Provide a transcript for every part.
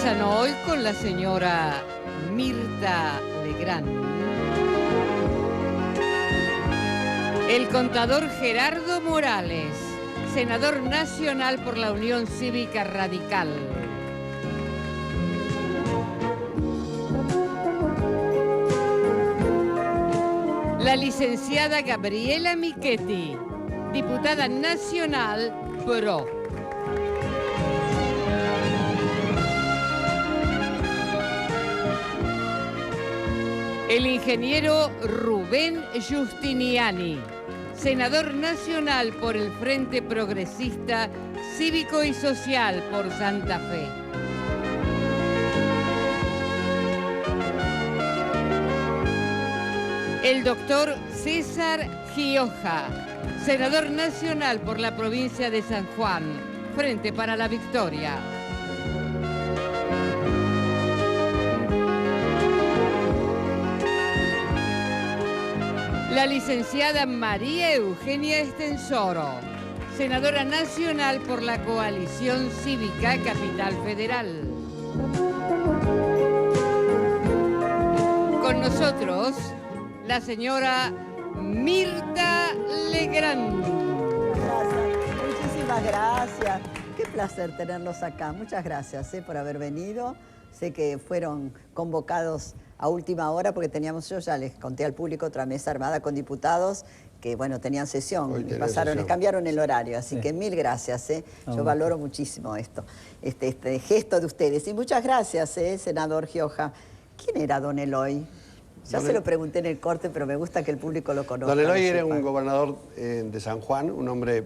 conversan hoy con la señora Mirta Legrand, el contador Gerardo Morales, senador nacional por la Unión Cívica Radical, la licenciada Gabriela Michetti, diputada nacional PRO. El ingeniero Rubén Giustiniani, senador nacional por el Frente Progresista Cívico y Social por Santa Fe. El doctor César Gioja, senador nacional por la provincia de San Juan, Frente para la Victoria. La licenciada María Eugenia Estensoro, senadora nacional por la Coalición Cívica Capital Federal. Con nosotros, la señora Mirta Legrand. Muchísimas gracias. Qué placer tenerlos acá. Muchas gracias por haber venido. Sé que fueron convocados a última hora porque teníamos, yo ya les conté al público, otra mesa armada con diputados que, bueno, tenían sesión y pasaron, les cambiaron el horario. Así que mil gracias. Yo valoro muchísimo este gesto de ustedes. Y muchas gracias, senador Gioja. ¿Quién era don Eloy? Ya se lo pregunté en el corte, pero me gusta que el público lo conozca. Don Eloy era un gobernador de San Juan, un hombre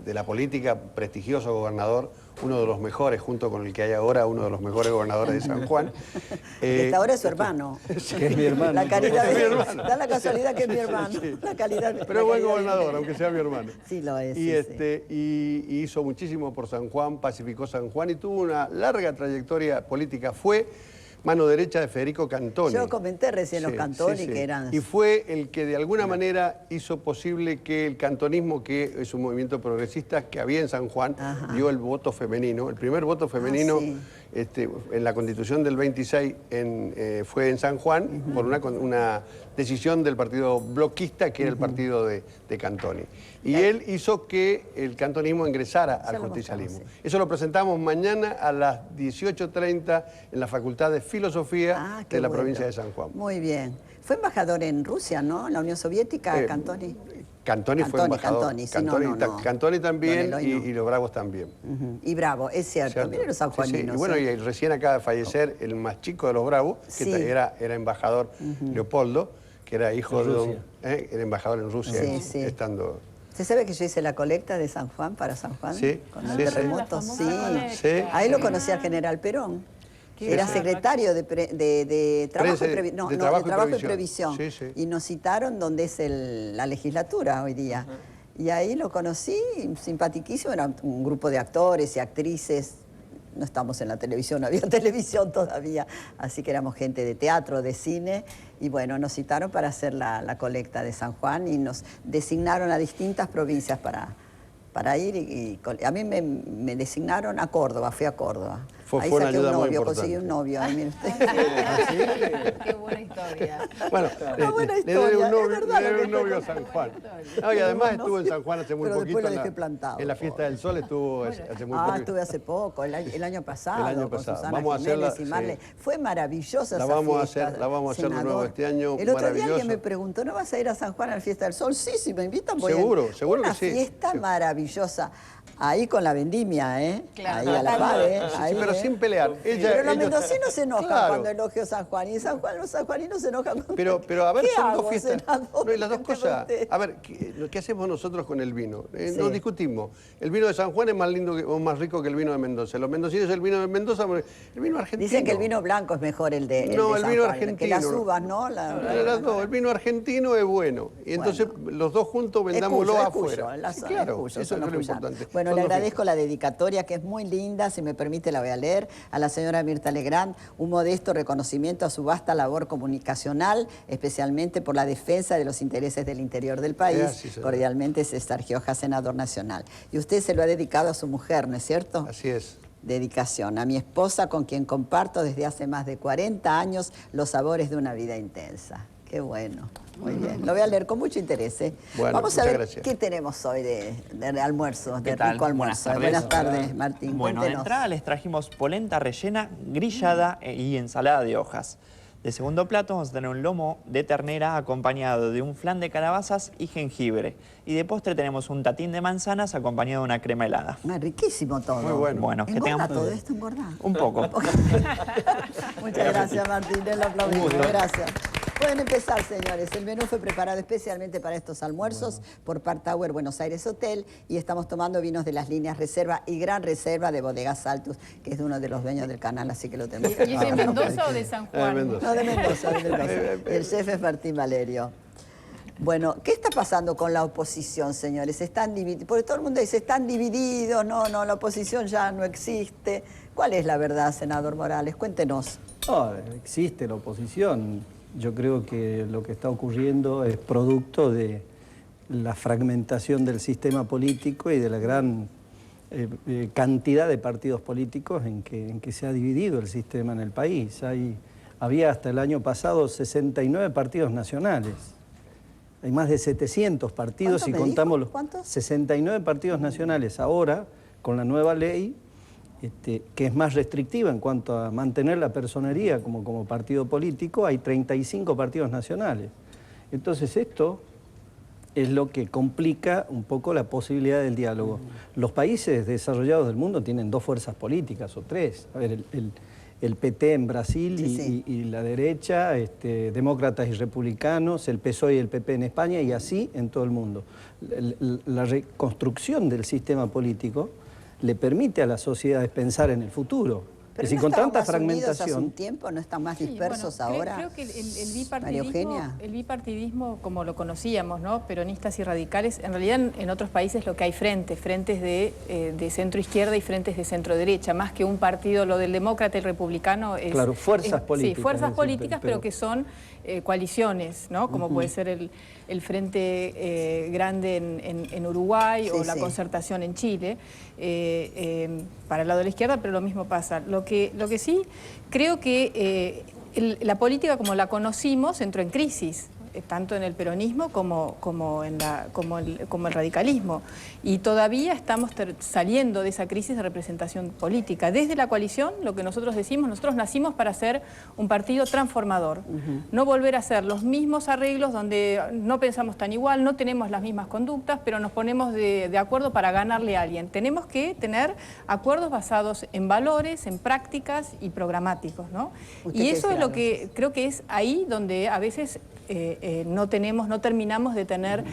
de la política, prestigioso gobernador, uno de los mejores, junto con el que hay ahora, uno de los mejores gobernadores de San Juan. Ahora es su hermano. Sí. Que es mi hermano. La calidad es mi hermano. Da la casualidad que es mi hermano. Sí. La calidad, pero es buen gobernador, aunque sea mi hermano. Sí, lo es. Y hizo muchísimo por San Juan, pacificó San Juan y tuvo una larga trayectoria política. Fue mano derecha de Federico Cantoni. Yo comenté recién los Cantoni que eran... Y fue el que de alguna manera hizo posible que el cantonismo, que es un movimiento progresista que había en San Juan, dio el voto femenino. El primer voto femenino en la Constitución del 26 fue en San Juan por una decisión del partido bloquista, que era el partido de Cantoni. Y él hizo que el cantonismo ingresara al justicialismo. Eso lo presentamos mañana a las 18:30 en la Facultad de Filosofía de la provincia de San Juan. Muy bien. Fue embajador en Rusia, ¿no? En la Unión Soviética, Cantoni. Cantoni fue embajador. Cantoni también y los Bravos también. Y Bravo, es cierto. Miren los sanjuaninos. Y bueno, y recién acaba de fallecer el más chico de los Bravos, que era embajador, Leopoldo, que era hijo de era embajador en Rusia, estando... ¿Usted sabe que yo hice la colecta de San Juan para San Juan? Sí. Con el terremoto, Ahí lo conocí al general Perón. Era secretario de Trabajo y Previsión. Y nos citaron donde es la legislatura hoy día. Y ahí lo conocí, simpatiquísimo. Era un grupo de actores y actrices. No estamos en la televisión, no había televisión todavía. Así que éramos gente de teatro, de cine. Y bueno, nos citaron para hacer la colecta de San Juan y nos designaron a distintas provincias para ir. Y a mí me designaron a Córdoba, fui a Córdoba. Ahí saqué un novio, conseguí un novio. Ahí, mire usted. Qué buena historia. Bueno, le doy un novio a San Juan. Y además estuvo en San Juan hace muy poquito. En la Fiesta del Sol estuvo hace muy poquito. Estuve hace poco, el año pasado. El año pasado. Con Susana Jiménez y Marle. Fue maravillosa esa fiesta. La vamos a hacer de nuevo este año. El otro día alguien me preguntó, ¿no vas a ir a San Juan a la Fiesta del Sol? Sí, me invitan. Seguro que sí. Una fiesta maravillosa. Ahí con la vendimia, Claro. Ahí a la par, Sí, pero sin pelear. Pero los mendocinos se enojan cuando elogio San Juan. Y en San Juan los sanjuaninos se enojan cuando... Pero a ver, son dos fiestas. Senador? Y las dos cosas. A ver, ¿qué hacemos nosotros con el vino? Nos discutimos. El vino de San Juan es más lindo o más rico que el vino de Mendoza. Los mendocinos, el vino de Mendoza, el vino argentino. Dicen que el vino blanco es mejor el de No, el vino San Juan, argentino. que las uvas, ¿no? Las dos. El vino argentino es bueno. Y entonces los dos juntos vendámoslo afuera. Claro, eso es lo importante. Bueno, le agradezco la dedicatoria, que es muy linda, si me permite la voy a leer, a la señora Mirta Legrand, un modesto reconocimiento a su vasta labor comunicacional, especialmente por la defensa de los intereses del interior del país. Cordialmente, César Gioja, senador nacional. Y usted se lo ha dedicado a su mujer, ¿no es cierto? Así es. dedicación. A mi esposa, con quien comparto desde hace más de 40 años los sabores de una vida intensa. Qué bueno. Muy bien. Lo voy a leer con mucho interés. Bueno, vamos a ver gracias. qué tenemos hoy de almuerzo, de rico almuerzo. Buenas tardes, Martín. Bueno, de entrada les trajimos polenta rellena, grillada y ensalada de hojas. De segundo plato vamos a tener un lomo de ternera acompañado de un flan de calabazas y jengibre. Y de postre tenemos un tatín de manzanas acompañado de una crema helada. Riquísimo todo. Muy bueno. Bueno, que tengamos todo esto, engorda. un poco. Muchas gracias, Martín. Lo aplaudimos. Gracias. Pueden empezar, señores. El menú fue preparado especialmente para estos almuerzos por Park Tower Buenos Aires Hotel y estamos tomando vinos de las líneas Reserva y Gran Reserva de Bodegas Altus, que es de uno de los dueños del canal, así que lo tenemos que... ¿Y es de Mendoza o de San Juan? No, de Mendoza, de Mendoza. El chef es Martín Valerio. Bueno, ¿qué está pasando con la oposición, señores? Están divididos, porque todo el mundo dice, están divididos, no, la oposición ya no existe. ¿Cuál es la verdad, senador Morales? Cuéntenos. No, existe la oposición. Yo creo que lo que está ocurriendo es producto de la fragmentación del sistema político y de la gran cantidad de partidos políticos en que se ha dividido el sistema en el país. Había hasta el año pasado 69 partidos nacionales. Hay más de 700 partidos y contamos los 69 partidos nacionales. Ahora, con la nueva ley, que es más restrictiva en cuanto a mantener la personería como partido político, hay 35 partidos nacionales. Entonces esto es lo que complica un poco la posibilidad del diálogo. Los países desarrollados del mundo tienen 2 fuerzas políticas o 3. A ver, el PT en Brasil y la derecha, demócratas y republicanos, el PSOE y el PP en España y así en todo el mundo. La reconstrucción del sistema político le permite a las sociedades pensar en el futuro. Pero es decir, no con tanta hace fragmentación... un tiempo, ¿no están más dispersos ahora? Creo que el bipartidismo, como lo conocíamos, ¿no? Peronistas y radicales, en realidad en otros países lo que hay frentes de centro-izquierda y frentes de centro-derecha, más que un partido, lo del demócrata y el republicano es... Claro, fuerzas políticas. Sí, fuerzas políticas, pero que son coaliciones, ¿no? Como puede ser el Frente Grande en Uruguay o la Concertación en Chile, para el lado de la izquierda, pero lo mismo pasa. Lo que sí, creo que la política como la conocimos entró en crisis, tanto en el peronismo como el radicalismo. Y todavía estamos saliendo de esa crisis de representación política. Desde la coalición, lo que nosotros decimos, nosotros nacimos para ser un partido transformador. No volver a hacer los mismos arreglos donde no pensamos tan igual, no tenemos las mismas conductas, pero nos ponemos de acuerdo para ganarle a alguien. Tenemos que tener acuerdos basados en valores, en prácticas y programáticos, ¿no? Y eso es lo que creo que es ahí donde a veces... no terminamos de tener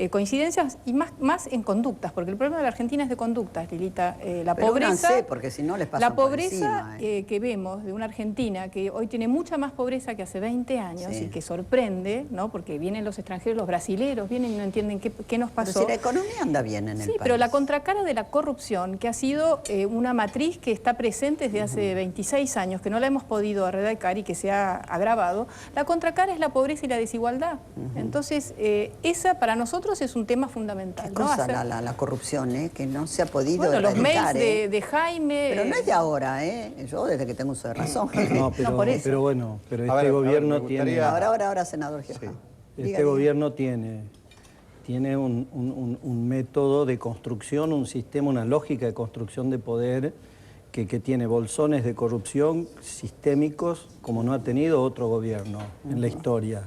coincidencias y más en conductas, porque el problema de la Argentina es de conductas, Lilita. La pobreza, porque si no les pasan la pobreza por encima, que vemos de una Argentina que hoy tiene mucha más pobreza que hace 20 años y que sorprende, ¿no? Porque vienen los extranjeros, los brasileros, vienen y no entienden qué nos pasó. Pero si la economía anda bien en el país. Sí, pero la contracara de la corrupción, que ha sido una matriz que está presente desde hace 26 años, que no la hemos podido erradicar y que se ha agravado, la contracara es la pobreza y la desigualdad. Entonces, esa para nosotros es un tema fundamental. ¿Qué cosa la corrupción, que no se ha podido erradicar? Los mails de Jaime... Pero no es de ahora, yo desde que tengo uso de razón. No, pero bueno, pero este gobierno tiene... Ahora, senador Gioja. Sí. Este gobierno tiene un método de construcción, un sistema, una lógica de construcción de poder que tiene bolsones de corrupción sistémicos como no ha tenido otro gobierno en la historia.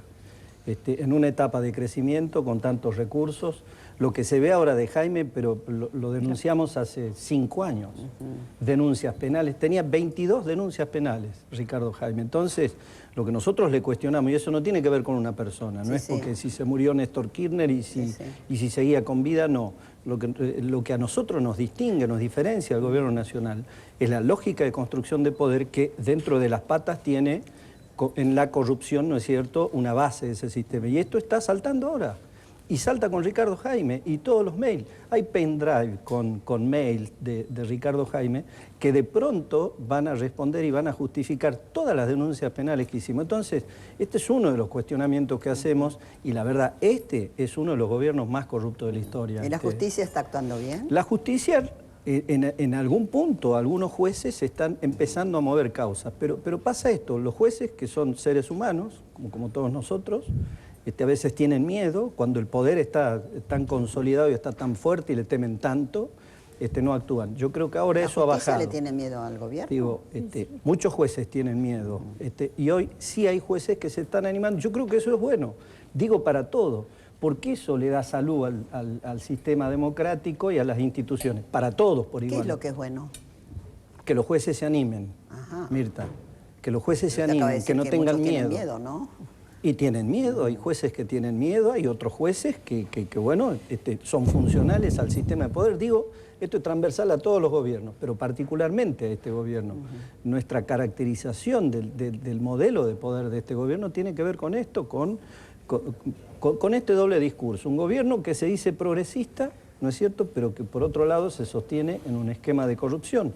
En una etapa de crecimiento con tantos recursos, lo que se ve ahora de Jaime, pero lo denunciamos hace 5 años, denuncias penales, tenía 22 denuncias penales Ricardo Jaime. Entonces, lo que nosotros le cuestionamos, y eso no tiene que ver con una persona, no es porque si se murió Néstor Kirchner y si seguía con vida, no. Lo que a nosotros nos distingue, nos diferencia del gobierno nacional, es la lógica de construcción de poder que dentro de las patas tiene en la corrupción, ¿no es cierto?, una base de ese sistema. Y esto está saltando ahora. Y salta con Ricardo Jaime y todos los mails. Hay pendrive con mails de Ricardo Jaime que de pronto van a responder y van a justificar todas las denuncias penales que hicimos. Entonces, este es uno de los cuestionamientos que hacemos y la verdad, este es uno de los gobiernos más corruptos de la historia. ¿Y la justicia está actuando bien? La justicia En algún punto algunos jueces están empezando a mover causas, pero pasa esto, los jueces que son seres humanos, como todos nosotros, a veces tienen miedo, cuando el poder está tan consolidado y está tan fuerte y le temen tanto, no actúan. Yo creo que ahora eso ha bajado. ¿La justicia le tiene miedo al gobierno? Digo, muchos jueces tienen miedo, y hoy sí hay jueces que se están animando. Yo creo que eso es bueno, digo para todo, porque eso le da salud al sistema democrático y a las instituciones, para todos por igual. ¿Qué es lo que es bueno? Que los jueces se animen, Mirta, que los jueces se animen, que no tengan miedo. Tienen miedo, ¿no? Y tienen miedo, hay jueces que tienen miedo, hay otros jueces que bueno, son funcionales al sistema de poder. Digo, esto es transversal a todos los gobiernos, pero particularmente a este gobierno. Nuestra caracterización del modelo de poder de este gobierno tiene que ver con esto, con este doble discurso. Un gobierno que se dice progresista, ¿no es cierto?, pero que por otro lado se sostiene en un esquema de corrupción,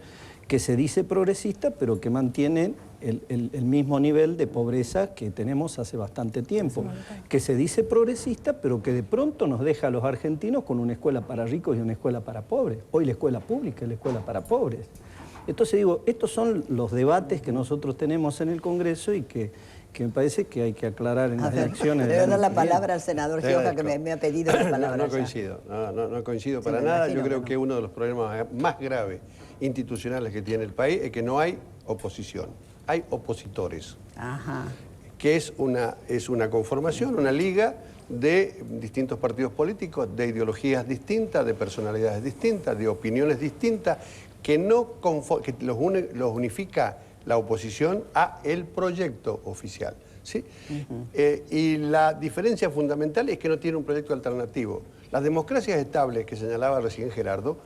que se dice progresista, pero que mantiene el mismo nivel de pobreza que tenemos hace bastante tiempo, que se dice progresista, pero que de pronto nos deja a los argentinos con una escuela para ricos y una escuela para pobres. Hoy la escuela pública es la escuela para pobres. Entonces digo, estos son los debates que nosotros tenemos en el Congreso y que me parece que hay que aclarar en las elecciones. Le voy a dar la palabra al senador Gioja, que me ha pedido la palabra. No coincido, no coincido para nada. Yo creo que uno de los problemas más graves institucionales que tiene el país es que no hay oposición, hay opositores. Que es una conformación, una liga de distintos partidos políticos, de ideologías distintas, de personalidades distintas, de opiniones distintas, que los unifica la oposición a el proyecto oficial. ¿Sí? Y la diferencia fundamental es que no tiene un proyecto alternativo. Las democracias estables que señalaba recién Gerardo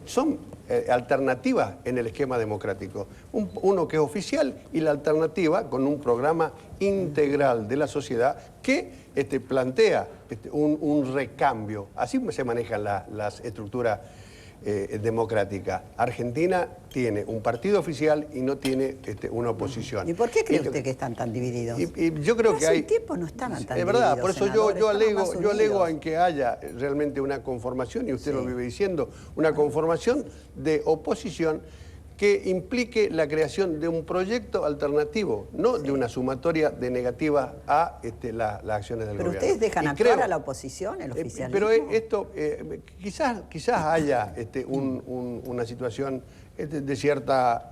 son alternativas en el esquema democrático. Uno que es oficial y la alternativa con un programa integral de la sociedad que plantea un recambio. Así se manejan las estructuras democrática. Argentina tiene un partido oficial y no tiene una oposición. ¿Y por qué cree usted que están tan divididos? Y yo creo que hay... Hace tiempo no estaban tan divididos. Es verdad, por eso yo alego en que haya realmente una conformación, y usted lo vive diciendo, una conformación de oposición que implique la creación de un proyecto alternativo, no de una sumatoria de negativas a las acciones del gobierno. Pero ustedes dejan actuar a la oposición, el oficialismo. Pero esto, quizás haya una situación de cierta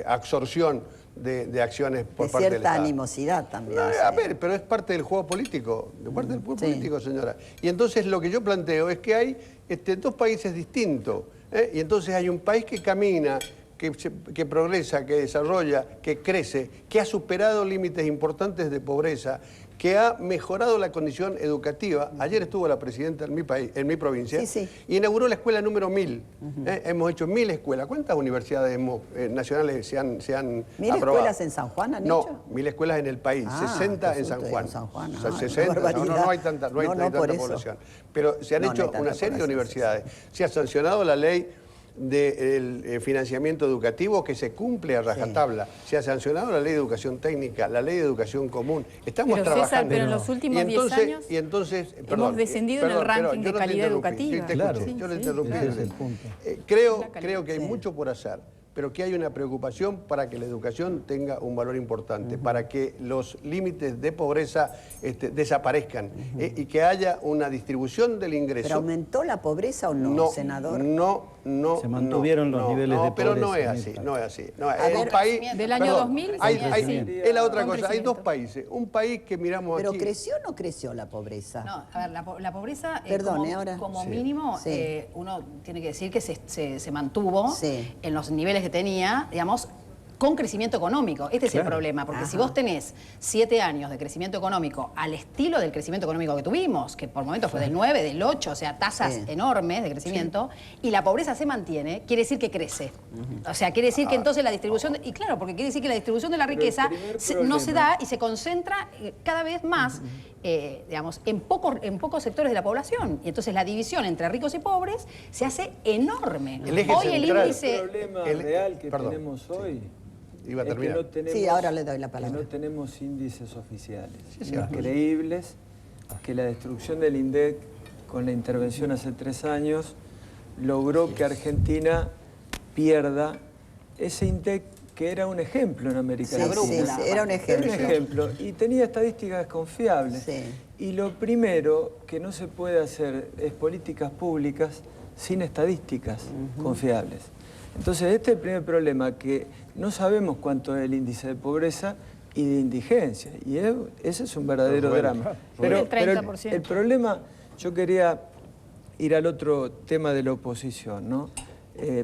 absorción de acciones por parte del Estado. De cierta animosidad también. A ver, pero es parte del juego político, político, señora. Y entonces lo que yo planteo es que hay dos países distintos. Y entonces hay un país que camina, que progresa, que desarrolla, que crece, que ha superado límites importantes de pobreza, que ha mejorado la condición educativa. Ayer estuvo la presidenta en mi país, en mi provincia, y inauguró la escuela número 1000. Hemos hecho 1000 escuelas. ¿Cuántas universidades nacionales se han aprobado? ¿1000 escuelas en San Juan han hecho? No, 1000 escuelas en el país, 60 en San Juan. O sea, 60, no hay tanta población. Pero se han hecho una serie de universidades. Se ha sancionado la ley del financiamiento educativo que se cumple a rajatabla. Se ha sancionado la ley de educación técnica, la ley de educación común. Estamos trabajando. César, pero en los últimos 10 años hemos descendido en el ranking de calidad educativa. Yo le interrumpí. Creo que hay mucho por hacer, pero que hay una preocupación para que la educación tenga un valor importante, para que los límites de pobreza desaparezcan y que haya una distribución del ingreso. ¿Pero aumentó la pobreza o no, senador? No. Se mantuvieron los niveles de pobreza. Pero no es así, no es así. Del año 2000. Es la otra cosa, hay dos países. Un país que miramos ¿Pero aquí... ¿Pero creció o no creció la pobreza? No, a ver, la pobreza, como mínimo, uno tiene que decir que se mantuvo en los niveles que tenía, digamos, con crecimiento económico. Este es el problema, porque si vos tenés 7 años de crecimiento económico al estilo del crecimiento económico que tuvimos, que por momentos fue del 9, del 8, o sea, tasas enormes de crecimiento, y la pobreza se mantiene, quiere decir que crece. O sea, quiere decir que entonces la distribución... Y claro, porque quiere decir que la distribución de la riqueza no se da y se concentra cada vez más, digamos, en pocos sectores de la población. Y entonces la división entre ricos y pobres se hace enorme. Hoy el índice... El problema real que tenemos hoy... Iba a terminar. Ahora le doy la palabra. Que no tenemos índices oficiales, creíbles, que la destrucción del INDEC con la intervención hace 3 años logró que Argentina pierda ese INDEC que era un ejemplo en América Latina. Sí, era un ejemplo. Era un ejemplo y tenía estadísticas confiables. Sí. Y lo primero que no se puede hacer es políticas públicas sin estadísticas confiables. Entonces, este es el primer problema, que no sabemos cuánto es el índice de pobreza y de indigencia. Y ese es un verdadero drama. Pero el problema, yo quería ir al otro tema de la oposición, ¿no?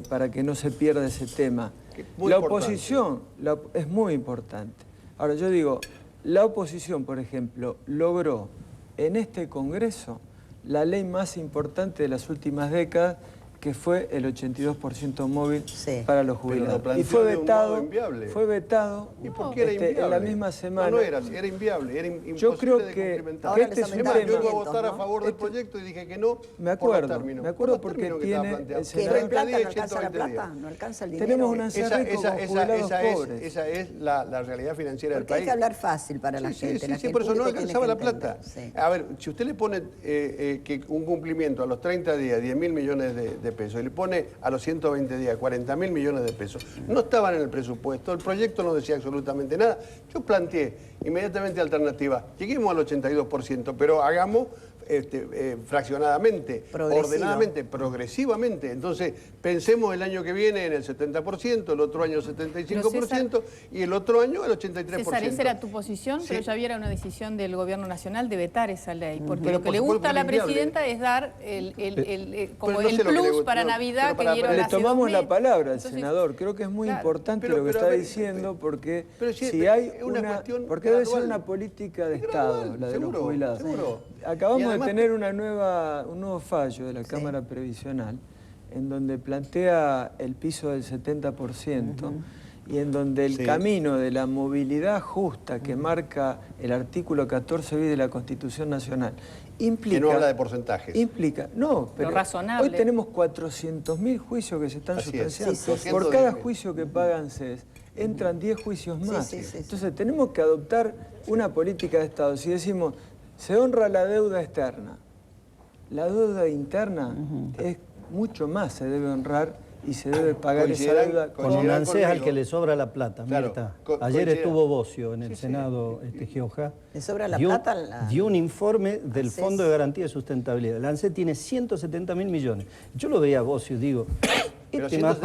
Para que no se pierda ese tema. La oposición es muy importante. Ahora, yo digo, la oposición, por ejemplo, logró en este Congreso la ley más importante de las últimas décadas, que fue el 82% móvil para los jubilados. Y fue vetado. ¿Y por qué era inviable? En la misma semana. No era inviable, era imposible. Yo creo de que este es un tema. Yo iba a votar a favor del proyecto y dije que no. Me acuerdo porque tiene el Senado. ¿No alcanza la plata? ¿No alcanza el dinero? Tenemos un acerrico con jubilados pobres. Esa es la realidad financiera del país. Hay que hablar fácil para la gente. Sí, por eso no alcanzaba la plata. A ver, si usted le pone que un cumplimiento a los 30 días, 10.000 millones de pesos, y le pone a los 120 días 40.000 millones de pesos, no estaban en el presupuesto, el proyecto no decía absolutamente nada. Yo planteé inmediatamente alternativa, lleguemos al 82%, pero hagamos fraccionadamente, ordenadamente, progresivamente. Entonces, pensemos el año que viene en el 70%, el otro año 75% y el otro año el 83%. César, esa era tu posición, pero ya había una decisión del Gobierno Nacional de vetar esa ley, porque lo que le gusta a la presidenta es dar el plus para Navidad que dieron Le hace tomamos 2 la meses. palabra al Entonces, senador. Creo que es muy importante lo que está diciendo, porque si hay porque debe ser una política de Estado, la de los jubilados. Acabamos de tener un nuevo fallo de la Cámara Previsional, en donde plantea el piso del 70%, y en donde el camino de la movilidad justa que marca el artículo 14 bis de la Constitución Nacional implica... Que no habla de porcentajes. Implica, no, pero razonable. Hoy tenemos 400.000 juicios que se están sustanciando. Sí. Por cada juicio que pagan CES, entran 10 juicios más. Entonces tenemos que adoptar una política de Estado. Si decimos, se honra la deuda externa, la deuda interna es mucho más, se debe honrar y se debe pagar esa deuda. Con ANSES al que le sobra la plata, claro, Mirta. Ayer estuvo Bocio en el Senado, Gioja. ¿Le sobra la plata? Dio un informe del Fondo de Garantía de Sustentabilidad. El ANSES tiene 170.000 millones. Yo lo veía a Bocio y digo, este más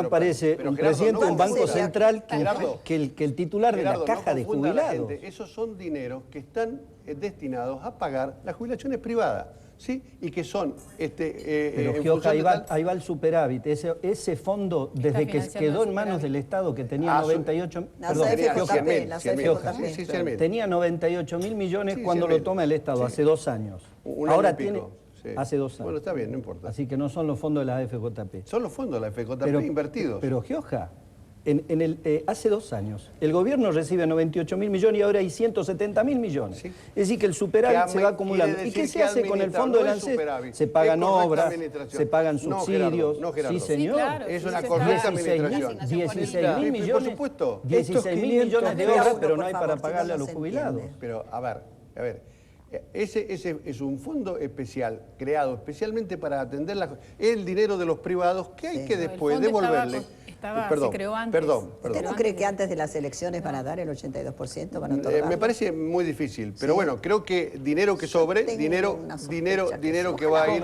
parece un presidente de un banco central que el titular de la caja de jubilados. Esos son dineros que están destinados a pagar las jubilaciones privadas. ¿Sí? Y que son... pero Gioja, ahí va el superávit. Ese fondo, desde que quedó en manos del Estado, que tenía 98... Tenía 98.000 millones cuando lo toma el Estado, hace 2 años. Ahora tiene... Hace 2 años. Bueno, está bien, no importa. Así que no son los fondos de la AFJP. Son los fondos de la AFJP invertidos. Pero Gioja, hace 2 años, el gobierno recibe 98.000 millones y ahora hay 170.000 millones. Sí. Es decir, que el superávit se va acumulando. ¿Y qué se hace con el fondo del ANSES? Se pagan obras, se pagan subsidios. No, Gerardo. Sí, señor. Sí, claro, es una correcta administración. 16.000 millones. Por supuesto. 16.000 millones de obras, pero no hay para pagarle a los jubilados. Pero, a ver. Ese es un fondo especial, creado especialmente para atender el dinero de los privados que hay que después devolverle. Se creó antes. ¿Usted no cree que antes de las elecciones van a dar el 82%? ¿Van a otorgar? Me parece muy difícil, pero bueno, creo que dinero que sobre, dinero que va a ir...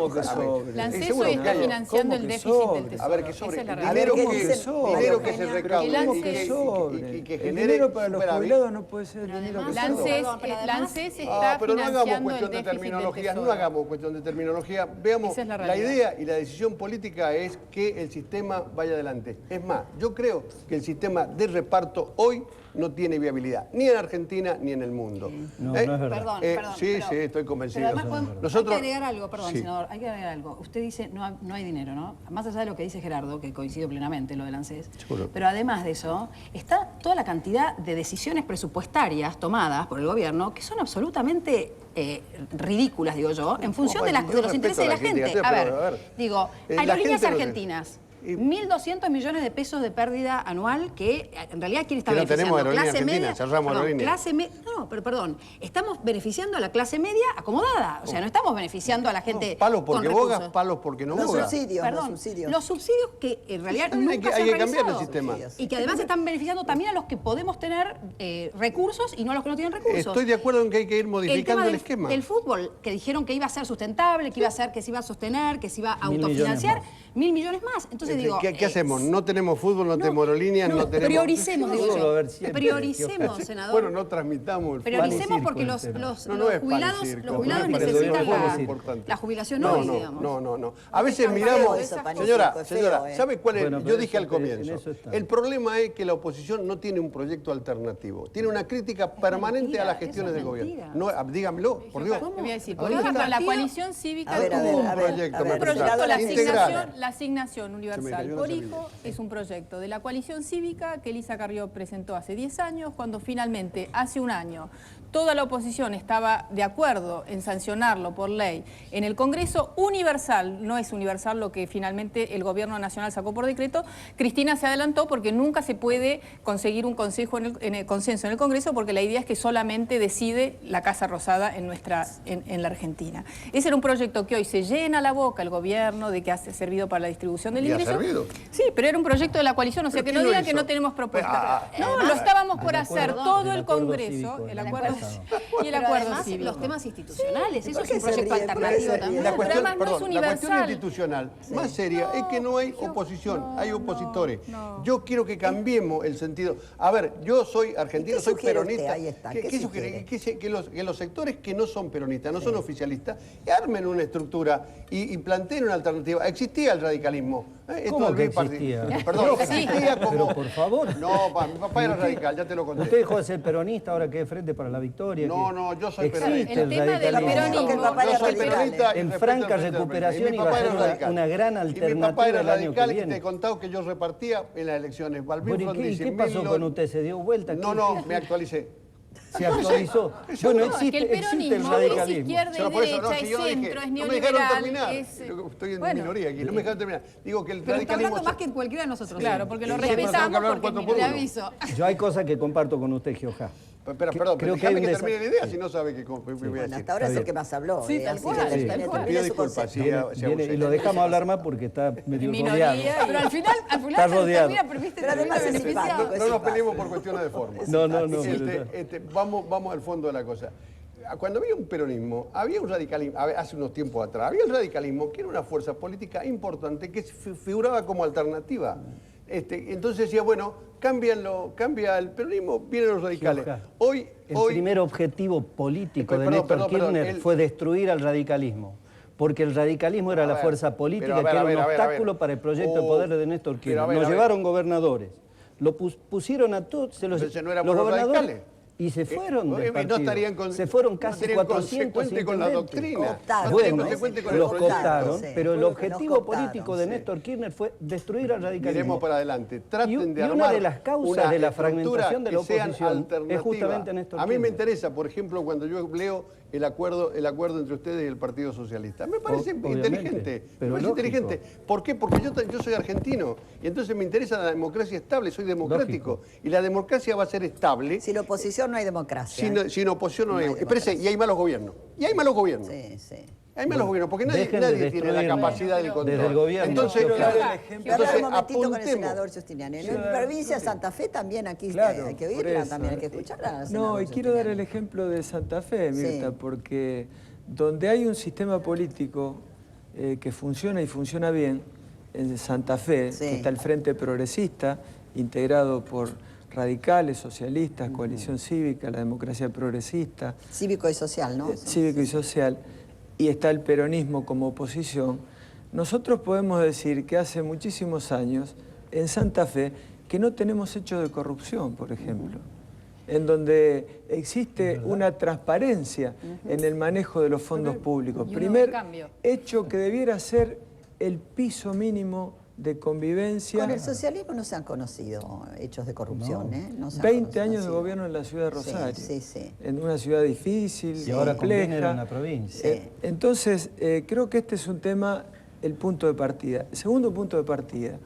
La ANSES hoy está financiando el déficit del Tesoro. A ver, que sobre. Dinero que se recaude y que genere... El dinero para los jubilados no puede ser el dinero que la ANSES está financiando el déficit del Tesoro. No hagamos cuestión de terminología. Veamos, la idea y la decisión política es que el sistema vaya adelante. Es más, yo creo que el sistema de reparto hoy no tiene viabilidad, ni en Argentina ni en el mundo. No es verdad. Perdón. Sí, estoy convencido. Pero además hay que agregar algo, senador, hay que agregar algo. Usted dice no hay dinero, ¿no? Más allá de lo que dice Gerardo, que coincido plenamente, lo del ANSES. Seguro. Pero además de eso, está toda la cantidad de decisiones presupuestarias tomadas por el gobierno que son absolutamente ridículas, digo yo, en función de los intereses de la gente. A ver, digo, Aerolíneas Argentinas 1.200 millones de pesos de pérdida anual que en realidad ¿quién está que no beneficiando? tenemos aerolínea argentina, cerramos aerolínea. No, pero perdón, estamos beneficiando a la clase media acomodada, o sea, no estamos beneficiando a la gente palos porque con bogas, recursos. palos porque no Los bogas. subsidios, Perdón, los subsidios que en realidad nunca se han hay que cambiar el realizado. sistema. Y que además están beneficiando también a los que podemos tener recursos y no a los que no tienen recursos. Estoy de acuerdo en que hay que ir modificando el esquema. Del fútbol, que dijeron que iba a ser sustentable, que se iba a sostener, que se iba a autofinanciar, 1.000 millones más. Entonces digo... ¿Qué hacemos? ¿No tenemos fútbol, no tenemos aerolíneas, no tenemos...? Prioricemos, digo yo. Prioricemos, senador. Bueno, no transmitamos el fútbol. Prioricemos porque los jubilados necesitan la jubilación hoy, digamos. No. A veces miramos... Señora, ¿sabe cuál es? Yo dije al comienzo. El problema es que la oposición no tiene un proyecto alternativo. Tiene una crítica permanente a las gestiones del gobierno. No, dígamelo, por Dios. ¿Cómo voy a decir? Por ejemplo, la coalición cívica tuvo un proyecto, la asignación universal por hijo es un proyecto de la coalición cívica que Elisa Carrió presentó hace 10 años, cuando finalmente, hace un año, toda la oposición estaba de acuerdo en sancionarlo por ley en el Congreso universal, no es universal lo que finalmente el Gobierno Nacional sacó por decreto. Cristina se adelantó porque nunca se puede conseguir un consenso en el Congreso, porque la idea es que solamente decide la Casa Rosada en la Argentina. Ese era un proyecto que hoy se llena la boca el Gobierno de que ha servido para la distribución del ingreso. Sí, pero era un proyecto de la coalición, o sea que no digan que no tenemos propuesta. No, lo estábamos por hacer todo el Congreso, el acuerdo y el acuerdo cívico. Los temas institucionales, eso es un proyecto alternativo también. La cuestión, no es universal. la cuestión institucional más seria es que no hay oposición, hay opositores. Yo quiero que cambiemos el sentido. A ver, yo soy argentino, soy peronista. Ahí está. ¿Qué sugiere? Que los sectores que no son peronistas, no son oficialistas, armen una estructura y planteen una alternativa. Existía el radicalismo. ¿Cómo que existía? Perdón, existía como... Pero por favor. No, mi papá era radical, ya te lo conté. Usted dejó de ser peronista, ahora que es Frente para la Victoria. No, yo soy peronista. El tema del peronismo. Yo soy peronista en franca recuperación iba a ser una gran alternativa. Mi papá era el año radical que y viene. te he contado que yo repartía en las elecciones. Bueno, ¿y qué pasó con usted? ¿Se dio vuelta? No, me actualicé. Se actualizó. Bueno, existe el peronismo radicalismo. Es izquierda y derecha, es centro, es neoliberal. No me dejaron terminar. Estoy en minoría aquí, no me dejaron terminar. Digo que el pero radicalismo... está hablando más que cualquiera de nosotros. Claro, porque lo respetamos, porque le aviso. Yo hay cosas que comparto con usted, Giojá. Perdón, pero déjame que termine la idea, si no sabe que voy a decir. Bueno, hasta ahora es el que más habló. Sí, tal cual. Pido disculpas. Y lo dejamos hablar más porque está medio rodeado. Pero al final está rodeado. Pero además es simpático. No nos peleemos por cuestiones de forma. No. Vamos al fondo de la cosa. Cuando había un peronismo, había un radicalismo, hace unos tiempos atrás, había el radicalismo que era una fuerza política importante que figuraba como alternativa. Entonces decía, bueno, cambia el peronismo, vienen los radicales. Hoy, primer objetivo político de Néstor Kirchner fue destruir al radicalismo. Porque el radicalismo era la fuerza política que era un obstáculo para el proyecto de poder de Néstor Kirchner. Nos llevaron gobernadores. Lo pusieron a todos, los gobernadores. Y se fueron del partido. Se fueron casi 400 con la doctrina. Bueno, los cooptaron, pero el objetivo político de Néstor Kirchner fue destruir al radicalismo. Miremos para adelante. Traten de armar una de las causas de la fragmentación de la oposición es justamente Néstor Kirchner. A mí me interesa, por ejemplo, cuando yo leo el acuerdo entre ustedes y el Partido Socialista. Me parece inteligente. ¿Por qué? Porque yo soy argentino y entonces me interesa la democracia estable, soy democrático. Y la democracia va a ser estable. Sin oposición no hay democracia. Sin oposición no hay democracia. Y hay malos gobiernos. Hay malos gobiernos, porque nadie tiene la capacidad del control. Desde el gobierno. Entonces, un momentito con el senador Justiniani. En la provincia de Santa Fe también aquí hay que oírla, también hay que escucharla. No, y quiero dar el ejemplo de Santa Fe, Mirta, porque donde hay un sistema político que funciona y funciona bien, en Santa Fe, que está el Frente Progresista, integrado por radicales, socialistas, coalición cívica, la democracia progresista. Cívico y social, ¿no? Cívico y social. Y está el peronismo como oposición. Nosotros podemos decir que hace muchísimos años, en Santa Fe, que no tenemos hechos de corrupción, por ejemplo, en donde existe una transparencia en el manejo de los fondos públicos. Primer hecho que debiera ser el piso mínimo de convivencia. Con el socialismo no se han conocido hechos de corrupción, no. 20 años de gobierno en la ciudad de Rosario, en una ciudad difícil, y ahora compleja, en la provincia. Entonces, creo que este es un tema, el punto de partida. El segundo punto de partida,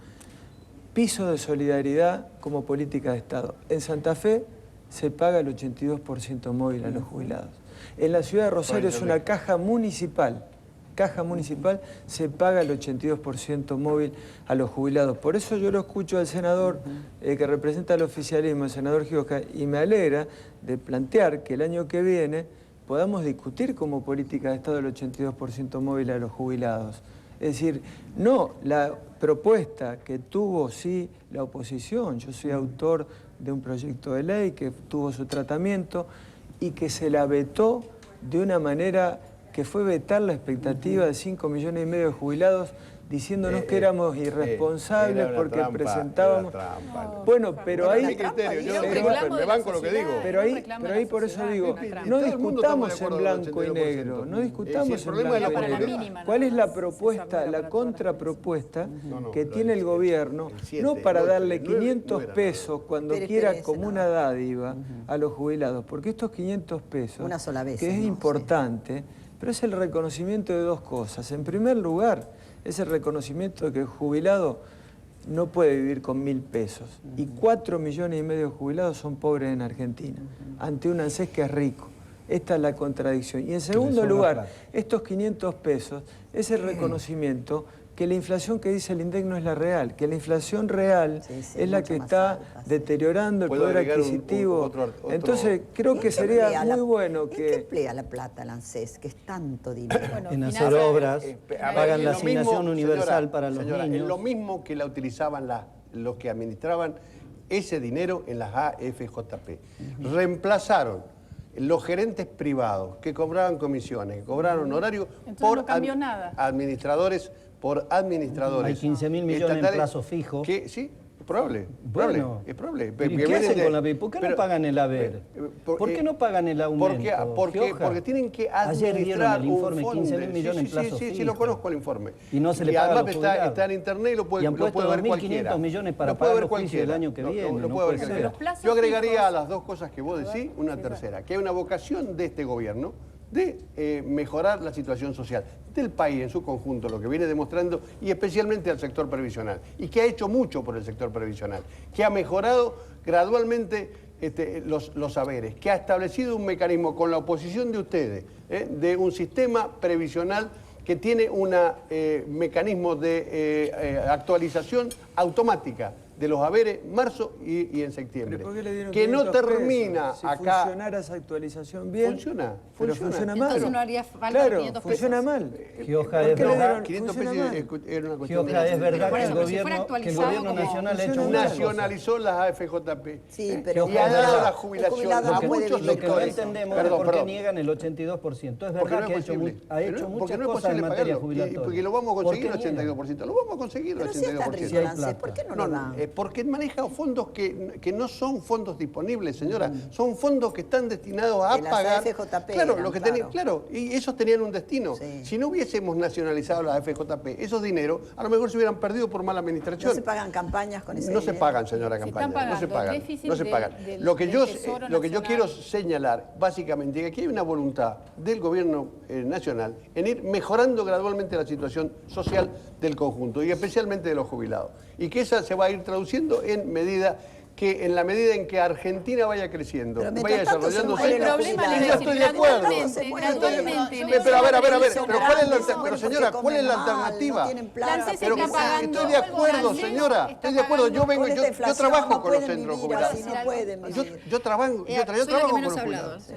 piso de solidaridad como política de Estado. En Santa Fe se paga el 82% móvil a los jubilados. En la ciudad de Rosario es una caja municipal, se paga el 82% móvil a los jubilados. Por eso yo lo escucho al senador que representa al oficialismo, el senador Gioja, y me alegra de plantear que el año que viene podamos discutir como política de Estado el 82% móvil a los jubilados. Es decir, no la propuesta que tuvo, sí, la oposición. Yo soy autor de un proyecto de ley que tuvo su tratamiento y que se la vetó de una manera que fue vetar la expectativa de 5,5 millones de jubilados, diciéndonos que éramos irresponsables porque presentábamos... Bueno, pero ahí... Me banco lo que digo. Pero ahí por eso digo, no discutamos en blanco y negro, no discutamos en blanco y negro. ¿Cuál es la propuesta, la contrapropuesta que tiene el gobierno, no para darle 500 pesos cuando quiera como una dádiva a los jubilados? Porque estos 500 pesos, una sola vez, que es importante, pero es el reconocimiento de dos cosas. En primer lugar, es el reconocimiento de que el jubilado no puede vivir con 1.000 pesos. Y 4,5 millones de jubilados son pobres en Argentina, ante un ANSES que es rico. Esta es la contradicción. Y en segundo lugar, estos 500 pesos es el reconocimiento que la inflación que dice el INDEC no es la real, que la inflación real es la que está deteriorando el poder adquisitivo. Entonces, creo que sería muy bueno que... ¿En qué emplea la plata el ANSES, que es tanto dinero? En hacer obras, pagan la asignación universal para los niños. Es lo mismo que la utilizaban los que administraban ese dinero en las AFJP. Reemplazaron los gerentes privados que cobraban comisiones, que cobraban honorarios por administradores Hay 15.000 millones en plazo fijo. Sí, probable. Es probable. ¿Y qué hacen con la AVER? ¿Por qué no pagan el AVER? ¿Por qué no pagan el aumento? Porque tienen que administrar Ayer dieron el informe, 15.000 millones en plazo fijo. Sí, lo conozco el informe. Y no se le paga a los jubilados. Está en internet y lo puede ver cualquiera. 2.500 millones para pagar los juicios del año que viene. Lo puede ver cualquiera. Yo agregaría a las dos cosas que vos decís una tercera, que hay una vocación de este gobierno de mejorar la situación social del país en su conjunto, lo que viene demostrando, y especialmente al sector previsional, y que ha hecho mucho por el sector previsional, que ha mejorado gradualmente los saberes, que ha establecido un mecanismo con la oposición de ustedes, de un sistema previsional que tiene un mecanismo de actualización automática de los haberes en marzo y en septiembre. Que no termina si acá. Si funcionara esa actualización bien. Funciona. mal. Entonces no haría falta 500 pesos. Funciona mal. Gioja, es verdad. 500 pesos era una cuestión. Gioja, es verdad que el gobierno nacional ha hecho nacionalizó las AFJP. Sí, pero y ha dado la jubilación a muchos Lo que no sectores. entendemos es por qué niegan el 82%. Es verdad que ha hecho muchas cosas en materia jubilatoria. Porque lo vamos a conseguir el 82%. Lo vamos a conseguir el 82%. ¿Por qué no lo dan? Porque maneja fondos que no son fondos disponibles, señora. Son fondos que están destinados a pagar. AFJP claro, lo que y esos tenían un destino. Sí. Si no hubiésemos nacionalizado las AFJP, esos dineros a lo mejor se hubieran perdido por mala administración. ¿No se pagan campañas con ese dinero? No se pagan, señora, campañas. No se pagan. No se pagan. Lo que yo quiero señalar, básicamente, que aquí hay una voluntad del gobierno nacional en ir mejorando gradualmente la situación social del conjunto y especialmente de los jubilados. Y que esa se va a ir traduciendo en la medida en que Argentina vaya creciendo, vaya desarrollándose. El problema yo estoy de acuerdo. Pero a ver, pero señora, ¿cuál es la alternativa? Pero estoy de acuerdo, señora, estoy de acuerdo. Yo trabajo con los centros jubilados. Yo trabajo con los jubilados.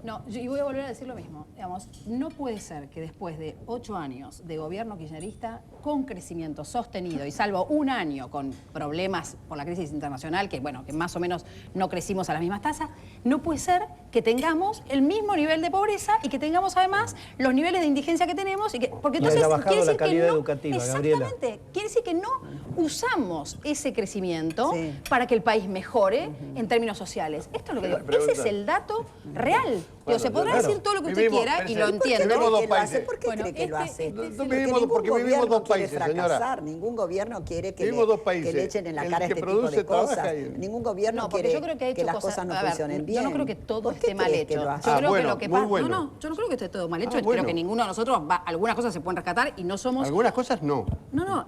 No, y voy a volver a decir lo mismo. Digamos, no puede ser que después de 8 años de gobierno kirchnerista con crecimiento sostenido y salvo un año con problemas por la crisis internacional, que más o menos no crecimos a las mismas tasas, no puede ser que tengamos el mismo nivel de pobreza y que tengamos además los niveles de indigencia que tenemos, porque entonces quiere decir la calidad que no, educativa, exactamente, Gabriela. Quiere decir que no usamos ese crecimiento para que el país mejore en términos sociales. Esto es lo que digo. Ese es el dato real. Se podrá decir todo lo que usted quiera y lo entiendo. ¿Por qué cree que lo hace? Porque vivimos dos países, señora. Ningún gobierno quiere que le echen en la cara este tipo de cosas. Ningún gobierno quiere que las cosas no funcionen bien. Yo no creo que todo esté mal hecho. Yo creo que lo que pasa... No, yo no creo que esté todo mal hecho. Creo que ninguno de nosotros algunas cosas se pueden rescatar y no somos... Algunas cosas no. No,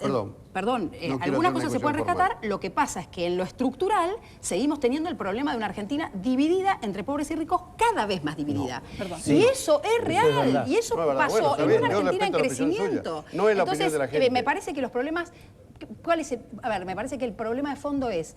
perdón. Algunas cosas se pueden rescatar. Lo que pasa es que en lo estructural seguimos teniendo el problema de una Argentina dividida entre pobres y ricos, cada vez más dividida. Y eso es real. Y eso pasó en una Argentina en crecimiento. No es la opinión de la gente. Me parece que los problemas... me parece que el problema de fondo es...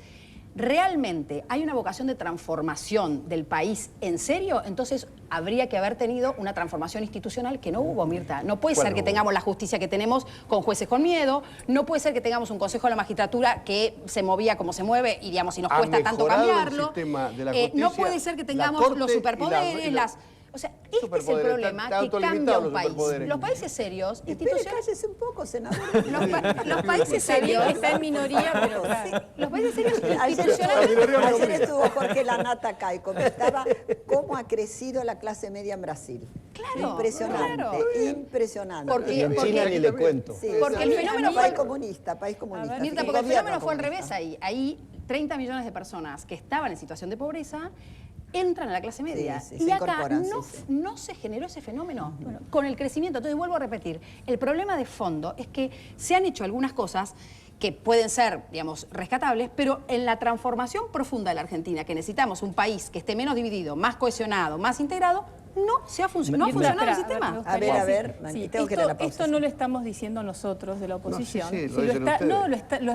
¿Realmente hay una vocación de transformación del país en serio? Entonces habría que haber tenido una transformación institucional que no hubo, Mirta. No puede ser que tengamos la justicia que tenemos con jueces con miedo, no puede ser que tengamos un Consejo de la Magistratura que se movía como se mueve y, digamos, y nos cuesta tanto cambiarlo. No puede ser que tengamos los superpoderes, o sea, este es el problema que cambia un país. Los países serios, cállese un poco, senador. Los países serios... Está en minoría, pero claro. Los países serios Ayer estuvo Jorge Lanata acá y comentaba cómo ha crecido la clase media en Brasil. Claro, impresionante, impresionante. Y en China ni le cuento. Porque el fenómeno fue... País comunista. Mirta, porque el fenómeno fue al revés ahí. Ahí 30 millones de personas que estaban en situación de pobreza entran a la clase media. Y acá no se generó ese fenómeno con el crecimiento. Entonces vuelvo a repetir, el problema de fondo es que se han hecho algunas cosas que pueden ser, digamos, rescatables, pero en la transformación profunda de la Argentina, que necesitamos un país que esté menos dividido, más cohesionado, más integrado, no ha funcionado el sistema. A ver, esto no lo estamos diciendo nosotros de la oposición.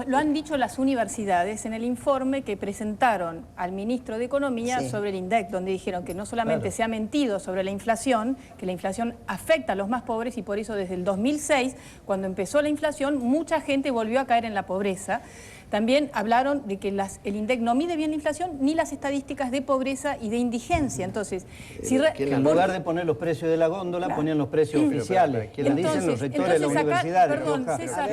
Lo han dicho las universidades en el informe que presentaron al ministro de Economía sobre el INDEC, donde dijeron que no solamente se ha mentido sobre la inflación, que la inflación afecta a los más pobres y por eso desde el 2006, cuando empezó la inflación, mucha gente volvió a caer en la pobreza. También hablaron de que el INDEC no mide bien la inflación ni las estadísticas de pobreza y de indigencia. Entonces, en lugar de poner los precios de la góndola, ponían los precios oficiales, que le dicen los rectores de las universidades. Perdón, César,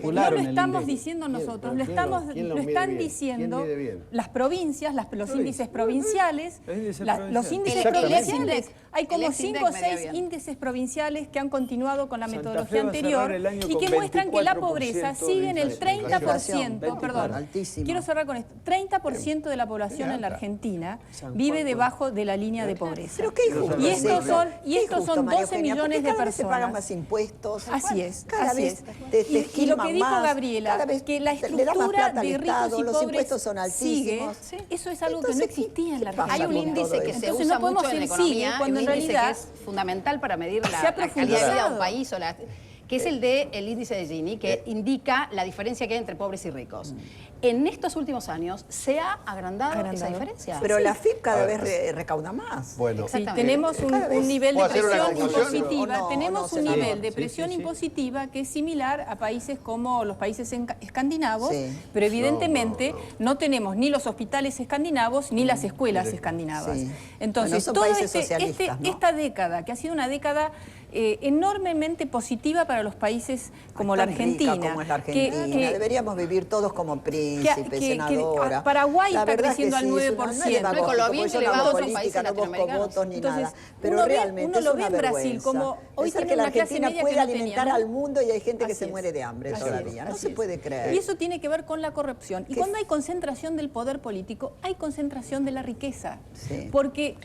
no lo estamos diciendo nosotros, lo están diciendo las provincias, los índices provinciales, los índices provinciales. Hay como 5 o 6 índices provinciales que han continuado con la metodología anterior y que muestran que la pobreza sigue en el 30%. Quiero cerrar con esto. 30% de la población en la Argentina vive debajo de la línea de pobreza. Pero qué injusto. Y estos son 12 millones de personas. Se pagan más impuestos. Así es. Cada vez y lo que dijo Gabriela, que la estructura de ricos y los impuestos son altísimos. Sigue, eso es algo que no existía en la Argentina. Hay un índice que se usa mucho en la economía, cuando en realidad es fundamental para medir la calidad de vida de un país o que es el índice de Gini, que indica la diferencia que hay entre pobres y ricos. En estos últimos años se ha agrandado esa diferencia. Pero la FIP cada vez recauda más. Bueno, tenemos un nivel de presión impositiva, tenemos un nivel de presión impositiva que es similar a países como los países escandinavos, pero evidentemente no tenemos ni los hospitales escandinavos ni las escuelas escandinavas. Entonces, toda esta década, que ha sido una década enormemente positiva para los países como la Argentina. Como es la Argentina. Deberíamos vivir todos como príncipes, senadora. Paraguay está creciendo al 9%. Con lo bien que le va a otros países latinoamericanos. Entonces, pero realmente uno lo ve en Brasil como hoy tiene una clase media puede que no alimentar tenía, al mundo y hay gente que se muere de hambre todavía. No se puede creer. Y eso tiene que ver con la corrupción. Y cuando hay concentración del poder político, hay concentración de la riqueza. Porque,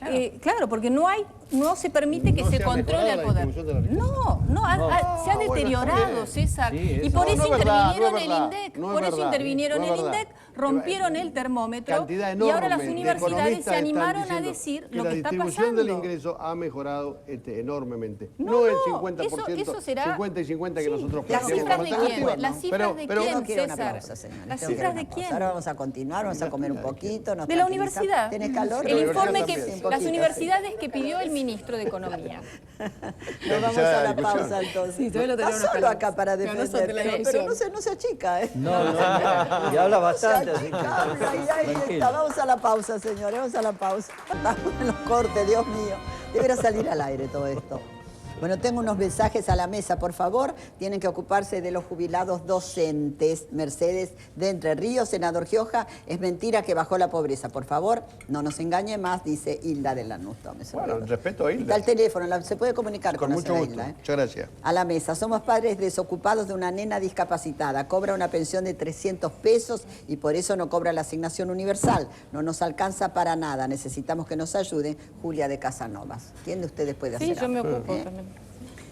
porque no se permite que se controle el poder. Se ha deteriorado, César. Y por eso intervinieron el INDEC. Por eso intervinieron el INDEC, rompieron el termómetro y ahora las universidades se animaron a decir lo que está pasando. La distribución del ingreso ha mejorado enormemente. No el 50%, 50 y 50 que nosotros planteamos. ¿Las cifras de quién? ¿Las cifras de quién, César? ¿Las cifras de quién? Ahora vamos a continuar, vamos a comer un poquito. De la universidad. ¿Tenés calor? El informe que las universidades que pidió el ministro de Economía. Nos vamos a la pausa entonces. Sí, está solo acá para defender, pero no se achica. No, y habla bastante. Así que, ahí está. Vamos a la pausa, señores, vamos a la pausa. Estamos en los cortes, Dios mío. Deberá salir al aire todo esto. Bueno, tengo unos mensajes a la mesa, por favor. Tienen que ocuparse de los jubilados docentes. Mercedes de Entre Ríos, senador Gioja, es mentira que bajó la pobreza. Por favor, no nos engañe más, dice Hilda de Lanús. Bueno, respeto a Hilda. Está el teléfono, se puede comunicar con mucho gusto. Hilda, Muchas gracias. A la mesa. Somos padres desocupados de una nena discapacitada. Cobra una pensión de 300 pesos y por eso no cobra la asignación universal. No nos alcanza para nada. Necesitamos que nos ayude Julia de Casanovas. ¿Quién de ustedes puede hacer algo? Sí, yo me ocupo también.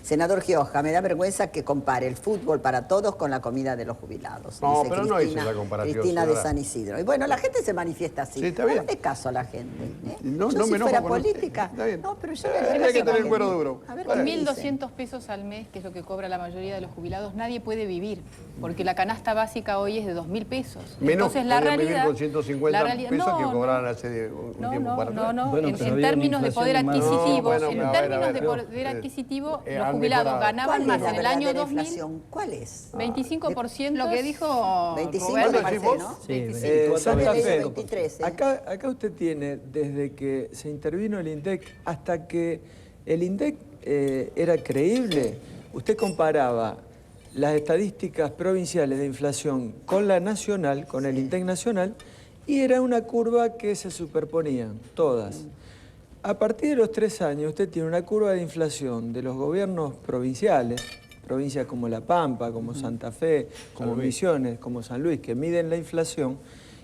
Senador Gioja, me da vergüenza que compare el fútbol para todos con la comida de los jubilados. No, pero no hice esa comparación. Cristina de San Isidro. Y bueno, la gente se manifiesta así. Sí, está bien. No le caso a la gente. No, yo no si me fuera enojo con política. Está bien. No, pero yo hay que tener el cuero duro. A ver, con 1.200 pesos al mes, que es lo que cobra la mayoría de los jubilados, nadie puede vivir, porque la canasta básica hoy es de 2.000 pesos. Menos entonces la realidad, vivir con 150 pesos que cobraban hace un tiempo para atrás. No, bueno, en términos de poder adquisitivo, los jubilados ganaban más en el año 2000. ¿Cuál es? 25%. Lo que dijo 25, Rubén, me parece, ¿no? Sí, Santa Fe. 23, Acá usted tiene, desde que se intervino el INDEC hasta que el INDEC era creíble, usted comparaba las estadísticas provinciales de inflación con la nacional, con el INDEC nacional, y era una curva que se superponían, todas. A partir de los 3 años, usted tiene una curva de inflación de los gobiernos provinciales, provincias como La Pampa, como Santa Fe, como Misiones, como San Luis, que miden la inflación,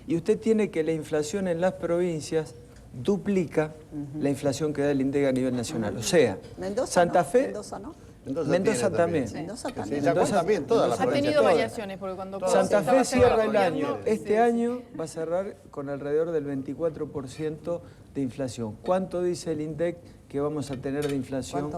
y usted tiene que la inflación en las provincias duplica la inflación que da el INDEC a nivel nacional. O sea, Mendoza, Santa Fe... Mendoza, ¿no? Mendoza también. Mendoza también. Mendoza también, todas las Ha tenido variaciones, porque cuando Santa Fe cierra el año. Este año va a cerrar con alrededor del 24% de inflación. ¿Cuánto dice el INDEC que vamos a tener de inflación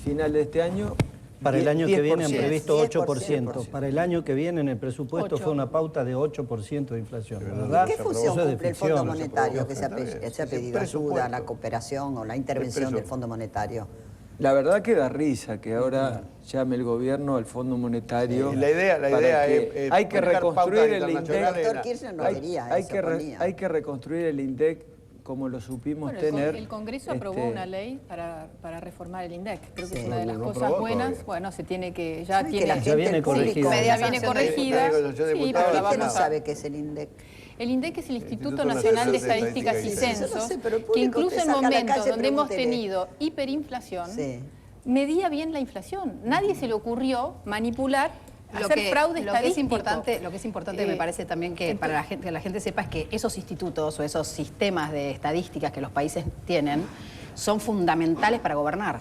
final de este año? Para el año que viene han previsto 8%. 10%. Para el año que viene en el presupuesto fue una pauta de 8% de inflación, ¿verdad? ¿Qué función cumple el Fondo Monetario que se ha pedido? ¿Ayuda, la cooperación o la intervención del Fondo Monetario? La verdad que da risa que ahora llame el gobierno al Fondo Monetario. La idea es hay que reconstruir el INDEC. El doctor Kirchner no quería eso. Hay que reconstruir el INDEC como lo supimos tener. El Congreso aprobó una ley para reformar el INDEC. Creo que es una de las cosas buenas. Bueno, se tiene que... Ya viene corregida. Ya viene corregida. Sí, pero la gente no sabe qué es el INDEC. El INDEC es el Instituto Nacional de Estadísticas y Censos, que incluso en momentos donde hemos tenido hiperinflación, medía bien la inflación. Nadie se le ocurrió manipular, hacer fraude estadístico. Lo que es importante me parece también que para la gente, que la gente sepa es que esos institutos o esos sistemas de estadísticas que los países tienen son fundamentales para gobernar.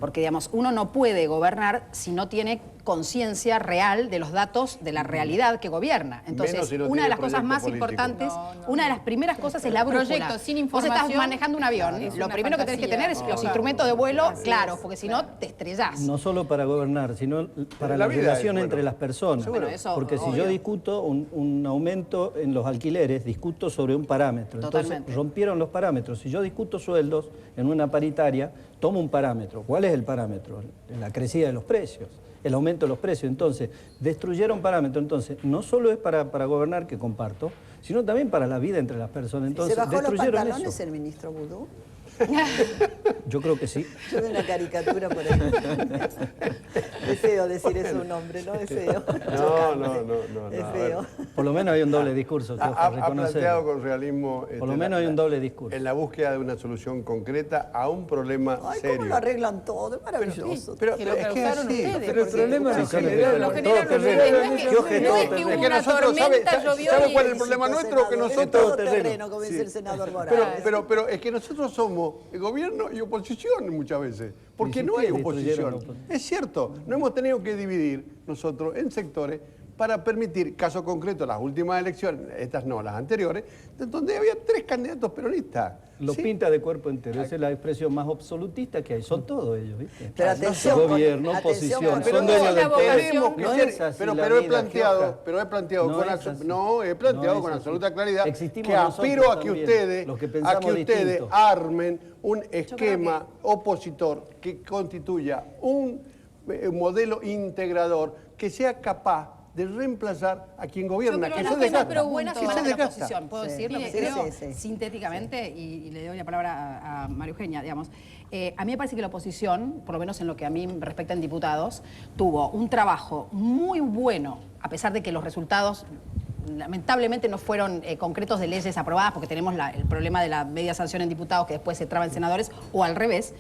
Porque, digamos, uno no puede gobernar si no tiene conciencia real de los datos de la realidad que gobierna. Entonces, si no una de las cosas más importantes, una de las primeras cosas es la brújula. Sin información. Vos estás manejando un avión, lo primero que tenés que tener es los instrumentos de vuelo claros, porque si no te estrellás. No solo para gobernar, sino para la relación entre las personas. Bueno, eso, porque si yo discuto un aumento en los alquileres, discuto sobre un parámetro. Totalmente. Entonces rompieron los parámetros. Si yo discuto sueldos en una paritaria, tomo un parámetro. ¿Cuál es el parámetro? La crecida de los precios, el aumento de los precios. Entonces, destruyeron parámetros. Entonces, no solo es para gobernar, que comparto, sino también para la vida entre las personas. Entonces, ¿se bajó los pantalones eso. el ministro Vudú? Yo creo que sí. Yo veo una caricatura por ahí. Es feo decir eso un hombre, ¿no? Es feo. No. Es feo. Por lo menos hay un doble discurso. Ha planteado con realismo... Por lo menos hay un doble discurso. En la búsqueda de una solución concreta a un problema serio. ¿Cómo lo arreglan todo? Es maravilloso. Pero que lo causaron ustedes. Pero el problema lo generaron ustedes. No es que hubo una tormenta, llovió ¿Sabe cuál es el problema nuestro? Que nosotros... Todo terreno, como dice el senador Morales. Pero es que nosotros somos el gobierno y oposición muchas veces, porque no hay oposición. Es cierto, no hemos tenido que dividir nosotros en sectores para permitir, caso concreto, las últimas elecciones, estas no, las anteriores, donde había 3 candidatos peronistas. Los pinta de cuerpo entero, esa es la expresión más absolutista que hay, son todos ellos, ¿viste? Pero atención, gobierno, oposición, son dueños del pero he planteado con absoluta claridad que aspiro a que ustedes armen un esquema opositor que constituya un modelo integrador que sea capaz de reemplazar a quien gobierna, que se desgasta. desgasta. Buena semana de la oposición, puedo decir lo que creo sí. sintéticamente, y le doy la palabra a María Eugenia, digamos. A mí me parece que la oposición, por lo menos en lo que a mí respecta en diputados, tuvo un trabajo muy bueno, a pesar de que los resultados lamentablemente no fueron concretos de leyes aprobadas, porque tenemos el problema de la media sanción en diputados que después se traba en senadores, o al revés.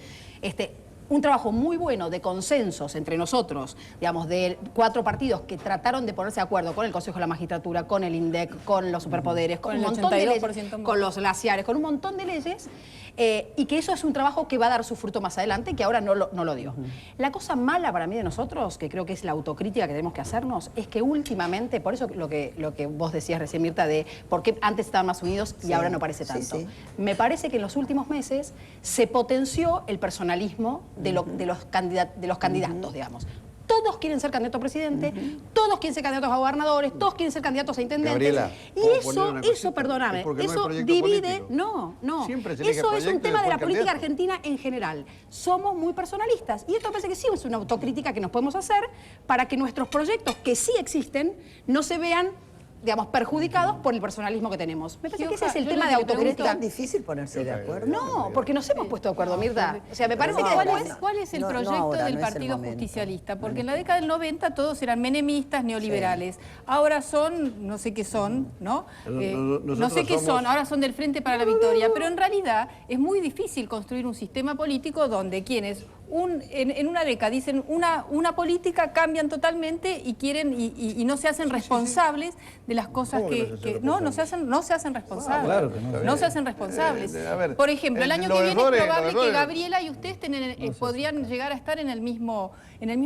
Un trabajo muy bueno de consensos entre nosotros, digamos, de 4 partidos que trataron de ponerse de acuerdo con el Consejo de la Magistratura, con el INDEC, con los superpoderes, con un montón de leyes, con los glaciares, con un montón de leyes, y que eso es un trabajo que va a dar su fruto más adelante, que ahora no lo dio. La cosa mala para mí de nosotros, que creo que es la autocrítica que tenemos que hacernos, es que últimamente, por eso lo que vos decías recién, Mirta, de por qué antes estaban más unidos y ahora no parece tanto. Me parece que en los últimos meses se potenció el personalismo de los candidatos, digamos. Todos quieren ser candidatos a presidente, todos quieren ser candidatos a gobernadores, todos quieren ser candidatos a intendentes. Gabriela, y eso, perdóname, eso divide. No. Eso es un tema de la política argentina en general. Somos muy personalistas. Y esto me parece que sí es una autocrítica que nos podemos hacer para que nuestros proyectos, que sí existen, no se vean, digamos, perjudicados por el personalismo que tenemos. Me parece que ese es el tema de autocrítica. ¿Es tan difícil ponerse de acuerdo? No, porque nos hemos puesto de acuerdo, Mirta. O sea, me parece que ¿Cuál es el proyecto del Partido Justicialista? Porque en la década del 90 todos eran menemistas, neoliberales. Ahora son, no sé qué son, ¿no? No sé qué son, ahora son del Frente para la Victoria. Pero en realidad es muy difícil construir un sistema político donde quienes en una década dicen una política, cambian totalmente y quieren y no se hacen responsables de las cosas que no se hacen responsables. Claro que no se hacen responsables. Por ejemplo, el año que viene es probable que Gabriela y usted podrían llegar a estar en el mismo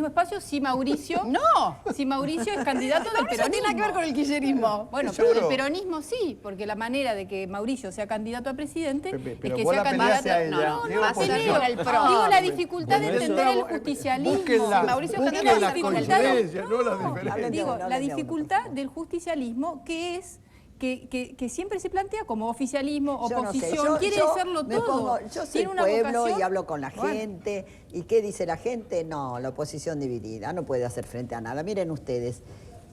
espacio si Mauricio es candidato del peronismo. No tiene nada que ver con el kirchnerismo. Bueno, pero del peronismo sí, porque la manera de que Mauricio sea candidato a presidente es que sea candidato. Digo la dificultad de entender el justicialismo. Mauricio la dificultad del justicialismo, que es que siempre se plantea como oficialismo, oposición, quiere serlo todo. Yo soy pueblo y hablo con la gente. ¿Y qué dice la gente? No, la oposición dividida, no puede hacer frente a nada. Miren ustedes,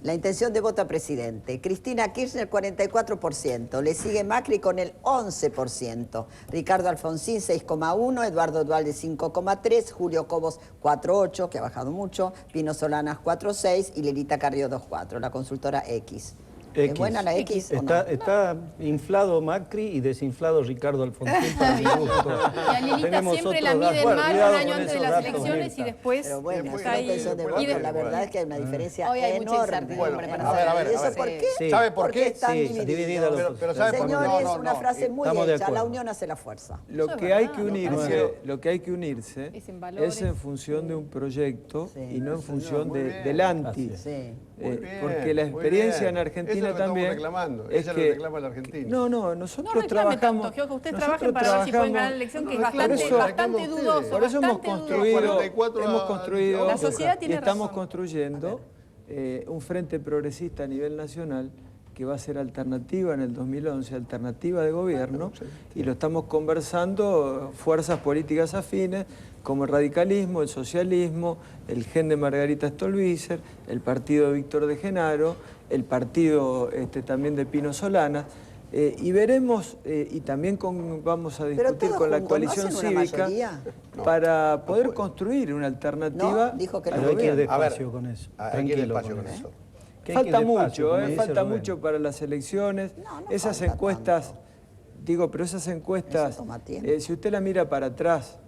la intención de voto a presidente. Cristina Kirchner, 44%. Le sigue Macri con el 11%. Ricardo Alfonsín, 6,1%. Eduardo Duhalde, 5,3%. Julio Cobos, 4,8%, que ha bajado mucho. Pino Solanas, 4,6%. Y Lelita Carrió, 2,4%. La consultora X. ¿Es buena la X o no? Está inflado Macri y desinflado Ricardo Alfonsín para mi gusto. Y a Lelita siempre la miden mal un año antes de las elecciones y después pero bueno, está ahí. La verdad es que hay una diferencia enorme. Hay mucha incertidumbre para saber. ¿Y eso por qué? Sí. ¿Sabe por qué? Están divididos. Pero ¿sabe por qué? Señores, es una frase muy hecha. La unión hace la fuerza. Lo que hay que unirse es en función de un proyecto y no en función del anti. Porque la experiencia en Argentina también es que reclama la Argentina. No, nosotros trabajamos. Tanto, ustedes trabajen para ver si pueden ganar la elección, que es bastante dudoso. Por eso hemos construido la sociedad tiene y estamos construyendo un frente progresista a nivel nacional que va a ser alternativa en el 2011, alternativa de gobierno, y lo estamos conversando fuerzas políticas afines como el radicalismo, el socialismo, el GEN de Margarita Stolbizer, el partido de Víctor de Genaro, el partido también de Pino Solanas, y veremos, y también vamos a discutir con la coalición cívica para poder construir una alternativa. Dijo que no. Hay que ir despacio con eso. Hay que ir despacio con eso. Falta mucho para las elecciones. Esas encuestas, pero esas encuestas, si usted la mira para atrás,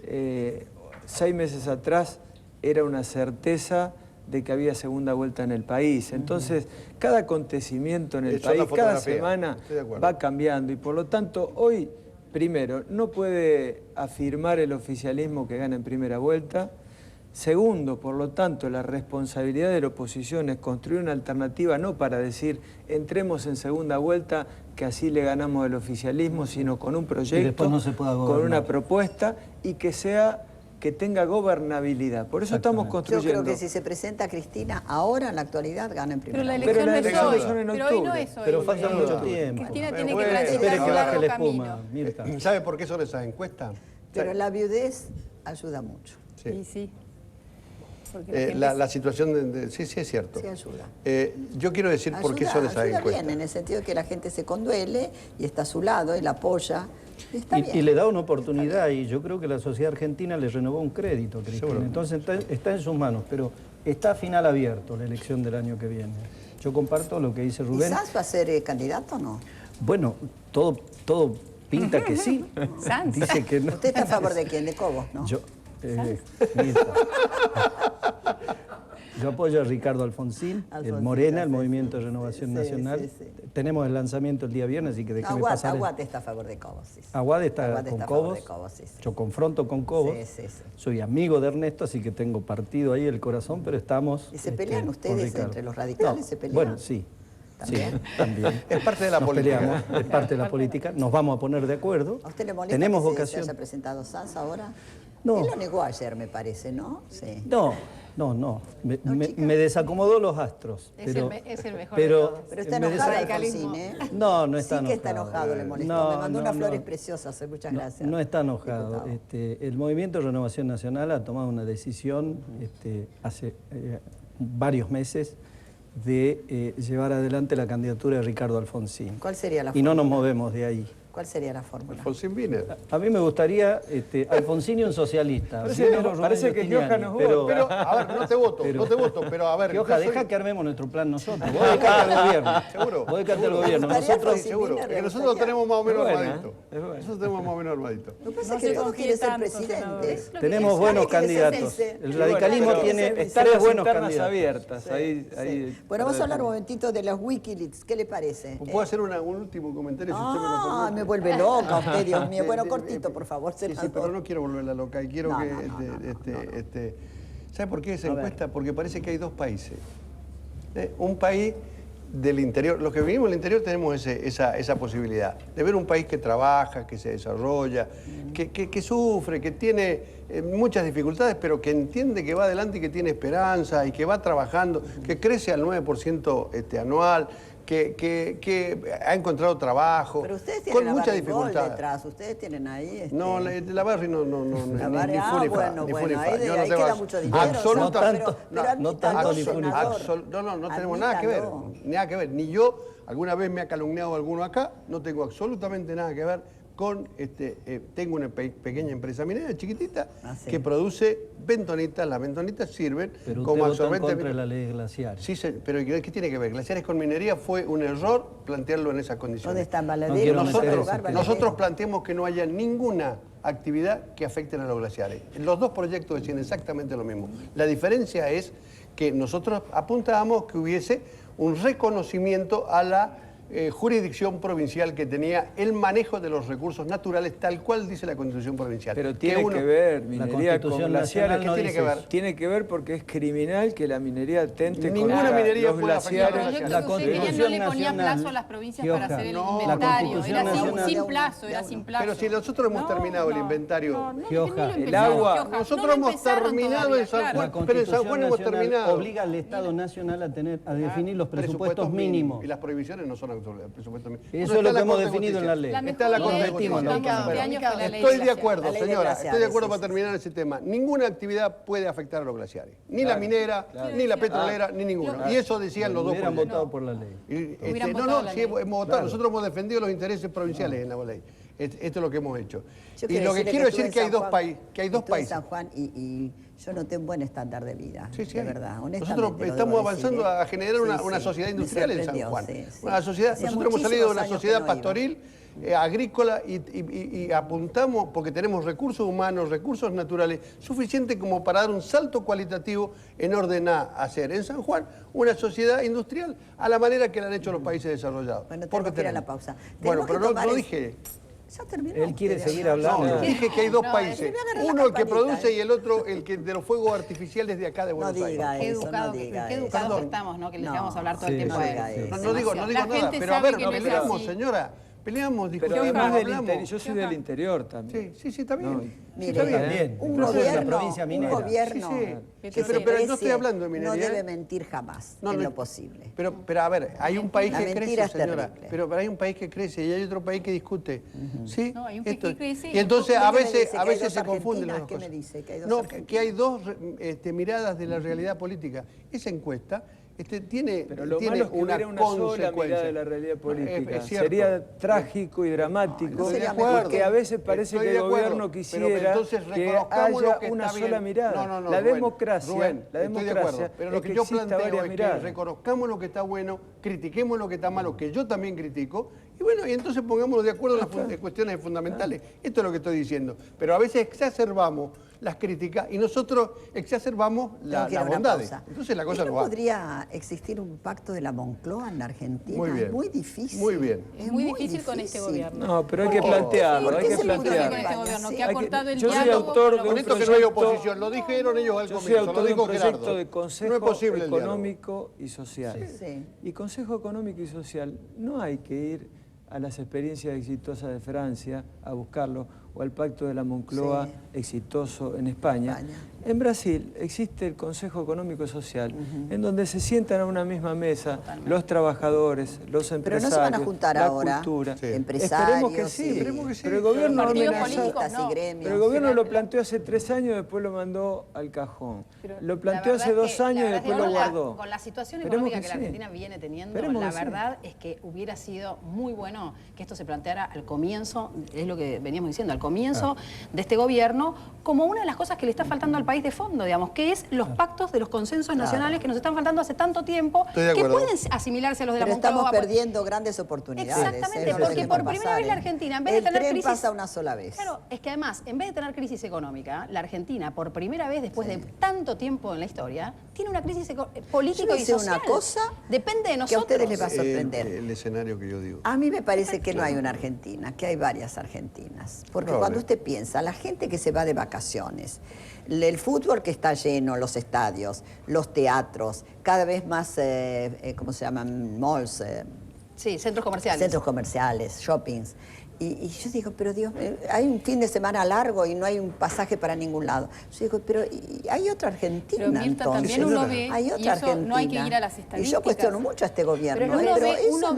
6 meses atrás, era una certeza de que había segunda vuelta en el país. Entonces, cada acontecimiento en el país, cada semana va cambiando. Y por lo tanto, hoy, primero, no puede afirmar el oficialismo que gana en primera vuelta. Segundo, por lo tanto, la responsabilidad de la oposición es construir una alternativa, no para decir entremos en segunda vuelta, que así le ganamos al oficialismo, sino con un proyecto, con una propuesta y que tenga gobernabilidad. Por eso estamos construyendo. Yo creo que si se presenta Cristina ahora, en la actualidad, gana en primera vuelta. Pero las elecciones son en octubre. Pero hoy no es hoy. Pero falta mucho tiempo. Cristina tiene que transitar un largo camino. ¿Sabe por qué son esas encuestas? Pero la viudez ayuda mucho. Sí. la situación sí, es cierto. Sí, ayuda. Yo quiero decir por qué son esas encuestas. Bien, en el sentido de que la gente se conduele y está a su lado, y la apoya. Y le da una oportunidad, y yo creo que la sociedad argentina le renovó un crédito a Cristina. Seguro. Entonces está en sus manos, pero está a final abierto la elección del año que viene. Yo comparto lo que dice Rubén. ¿Y Sanz va a ser candidato o no? Bueno, todo pinta que sí. Sanz. Dice que no. ¿Usted está a favor de quién? ¿De Cobos, no? Yo apoyo a Ricardo Alfonsín, el Morena, el Movimiento de Renovación Nacional. Sí. Tenemos el lanzamiento el día viernes, así que déjeme pasar. Aguad está a favor de Cobos. Sí. Aguad está con Cobos. Sí. Yo confronto con Cobos. Sí. Soy amigo de Ernesto, así que tengo partido ahí el corazón, pero estamos... ¿Y se pelean ustedes entre los radicales? ¿Se pelean? Bueno, sí. ¿También? Sí, también. Es parte de la política. Peleamos, es parte de la política. Nos vamos a poner de acuerdo. ¿A usted le molesta Tenemos que vocación. se haya presentado Sanz ahora? No. Él lo negó ayer, me parece, ¿no? Sí. No. Me desacomodó los astros. Es el mejor pero está enojado Alfonsín, ¿eh? No está enojado. Sí que está enojado, le molestó. Me mandó unas flores preciosas, muchas gracias. No está enojado. El Movimiento de Renovación Nacional ha tomado una decisión hace varios meses de llevar adelante la candidatura de Ricardo Alfonsín. ¿Cuál sería la fórmula? Y no nos movemos de ahí. ¿Cuál sería la fórmula? Alfonsín Wiener. A mí me gustaría Alfonsín y un socialista. Parece que Gioja nos vota. Pero, a ver, no te voto, pero a ver... Gioja, deja que armemos nuestro plan nosotros. Vos dedicate al gobierno. Seguro. Vos dedicate al gobierno. Nosotros, seguro. Que nosotros lo tenemos más o menos armadito. Nosotros tenemos más o menos armadito. Lo que pasa es que todos quieren ser presidentes. Tenemos buenos candidatos. El radicalismo tiene tres buenos candidatos. Abiertas. Bueno, vamos a hablar un momentito de las Wikileaks. ¿Qué le parece? ¿Puedo hacer un último comentario si usted me lo permite? Me vuelve loca usted, Dios mío. Bueno, cortito, por favor, senador. Sí, pero no quiero volverla loca y quiero que... ¿Sabe por qué esa encuesta? Porque parece que hay dos países. Un país del interior, los que vivimos en el interior tenemos esa posibilidad de ver un país que trabaja, que se desarrolla, que sufre, que tiene muchas dificultades, pero que entiende que va adelante y que tiene esperanza y que va trabajando, que crece al 9% anual, que ha encontrado trabajo, pero ustedes con tienen muchas dificultades. Detrás. Ustedes tienen ahí... No, la Barry no, ni funifa. Bueno, ahí queda mucho dinero. Absolutamente. No tanto ni funifa. No tenemos nada que ver. Nada que ver. Ni yo, alguna vez me ha calumniado alguno acá, no tengo absolutamente nada que ver con... tengo una pequeña empresa minera chiquitita que produce bentonitas. Las bentonitas sirven pero como absorbente. Contra la ley de glaciares. Sí, pero ¿qué tiene que ver? Glaciares con minería fue un error plantearlo en esas condiciones. ¿Dónde está Baladero? Nosotros planteamos que no haya ninguna actividad que afecte a los glaciares. Los dos proyectos decían exactamente lo mismo. La diferencia es que nosotros apuntábamos que hubiese un reconocimiento a la jurisdicción provincial que tenía el manejo de los recursos naturales tal cual dice la Constitución provincial. Pero tiene que ver minería con glaciares. ¿Qué tiene que ver? Tiene que ver porque es criminal que la minería atente ninguna minería los glaciares. La Constitución no le ponía plazo a las provincias para hacer el inventario. Era sin plazo, era sin plazo. Pero si nosotros hemos terminado el inventario. El agua. Nosotros hemos terminado en San Juan, pero en San Juan hemos terminado. Obliga al Estado Nacional a definir los presupuestos mínimos. Y las prohibiciones no son presupuesto mínimo. Eso es lo que hemos definido en la ley. Está la Estoy de acuerdo, señora. Estoy de acuerdo para terminar ese tema. Ninguna actividad puede afectar a los glaciares. Ni la minera, ni la petrolera, ni ninguna. Y eso decían los dos. Hubieran votado por la ley. Hemos votado. Nosotros hemos defendido los intereses provinciales en la ley. Esto es lo que hemos hecho. Y lo que quiero decir es que hay dos países. San Juan y yo noté un buen estándar de vida, de verdad, honestamente. Nosotros estamos avanzando a generar una sociedad industrial en San Juan. Una sociedad, nosotros hemos salido de una sociedad pastoril, agrícola y apuntamos, porque tenemos recursos humanos, recursos naturales, suficientes como para dar un salto cualitativo en orden a hacer en San Juan una sociedad industrial a la manera que la han hecho los países desarrollados. Bueno, tenemos que ir a la pausa. Bueno, pero no dije... Ya terminó. Él quiere seguir hablando. No, dije que hay dos países. Uno el que produce y el otro el que de los fuegos artificiales de acá de Buenos Aires. Qué educados que estamos, ¿no? Que les vamos a hablar todo el tiempo a él. No digo nada, pero a ver, peleamos, señora. Peleamos, discutimos, hablamos. Yo soy del interior también. Sí, también. Mire, un gobierno pero no estoy hablando de minería. No debe mentir jamás, en lo posible. Pero a ver, hay un país que crece, señora. Pero hay un país que crece y hay otro país que discute. ¿Sí? No, hay un país que crece. Y entonces a veces se confunden las dos cosas. ¿Qué me dice? Que hay dos miradas de la realidad política. Esa encuesta tiene malo es que hubiera una sola mirada de la realidad política. Sería trágico y dramático, porque a veces parece que el gobierno quisiera que haya una sola mirada. La democracia, pero lo que yo planteo es que reconozcamos lo que está bueno, critiquemos lo que está malo, que yo también critico, y bueno, y entonces pongámonos de acuerdo en las cuestiones fundamentales. Esto es lo que estoy diciendo. Pero a veces exacerbamos las críticas y nosotros exacerbamos las bondades. Entonces la cosa no va. ¿Podría existir un pacto de la Moncloa en la Argentina? Muy bien. Es muy difícil. Muy bien. Es muy difícil con este gobierno. No, pero hay que plantearlo, hay que plantearlo. Con este gobierno, que ha cortado el diálogo. Yo soy autor de un proyecto, que no hay oposición, lo dijeron ellos al comienzo, lo dijo Gerardo. Yo soy autor de un proyecto de Consejo Económico y Social. Sí. Y Consejo Económico y Social no hay que ir a las experiencias exitosas de Francia a buscarlo, o al Pacto de la Moncloa exitoso en España. En Brasil existe el Consejo Económico y Social, en donde se sientan a una misma mesa los trabajadores, los empresarios, pero no se van a juntar ahora, cultura. Empresarios. Esperemos que sí. Pero el gobierno Pero el gobierno lo planteó hace 3 años y después lo mandó al cajón. Lo planteó hace 2 años y después lo guardó. Con la situación económica que la Argentina viene teniendo, la verdad es que hubiera sido muy bueno que esto se planteara al comienzo, es lo que veníamos diciendo, al comienzo de este gobierno, como una de las cosas que le está faltando al país de fondo, digamos, que es los pactos de los consensos nacionales que nos están faltando hace tanto tiempo, que pueden asimilarse a los de la Moncloa. Estamos perdiendo grandes oportunidades. Exactamente, porque por primera vez la Argentina, en vez de tener crisis... pasa una sola vez. Claro, es que además, en vez de tener crisis económica, la Argentina, por primera vez después de tanto tiempo en la historia, tiene una crisis política y social. Una cosa depende de nosotros. Que a ustedes les va a sorprender. El escenario que yo digo. A mí me parece que no hay una Argentina, que hay varias Argentinas. Porque cuando usted piensa, la gente que se va de vacaciones, el fútbol que está lleno, los estadios, los teatros, cada vez más, ¿cómo se llaman? Malls. Sí, centros comerciales. Centros comerciales, shoppings. Y yo digo, pero Dios, hay un fin de semana largo y no hay un pasaje para ningún lado. Yo digo, pero hay otra Argentina, pero Mirta, entonces. También uno ve, hay otra Argentina. No hay que ir a las estadísticas. Y yo cuestiono mucho a este gobierno, pero eso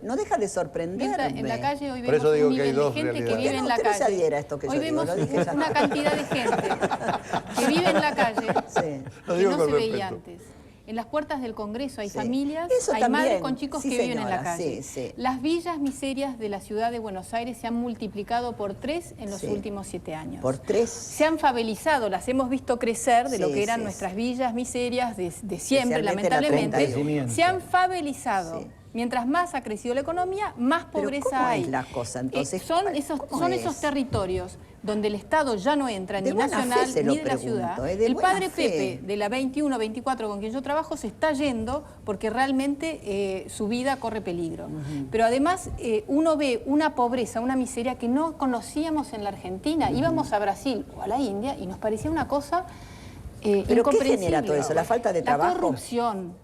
no deja de sorprenderme. Mirta, en la calle hoy Por vemos eso digo un que hay nivel dos de gente que realidades. vive en la Usted no se calle. adhiera a esto que Hoy yo digo, vemos lo dije ya. una cantidad de gente que vive en la calle que no se veía antes. En las puertas del Congreso hay familias, hay madres con chicos que viven en la calle. Las villas miserias de la ciudad de Buenos Aires se han multiplicado por 3 en los últimos 7 años. ¿Por 3? Se han favelizado, las hemos visto crecer de lo que eran nuestras villas miserias de siempre, lamentablemente. Se han favelizado. Mientras más ha crecido la economía, más pobreza hay. Es la cosa? Entonces, son esos territorios donde el Estado ya no entra, ni nacional, ni de la ciudad. El padre Pepe, de la 21-24 con quien yo trabajo, se está yendo porque realmente su vida corre peligro. Pero además uno ve una pobreza, una miseria que no conocíamos en la Argentina. Íbamos a Brasil o a la India y nos parecía una cosa... ¿Pero qué genera todo eso? ¿La falta de trabajo?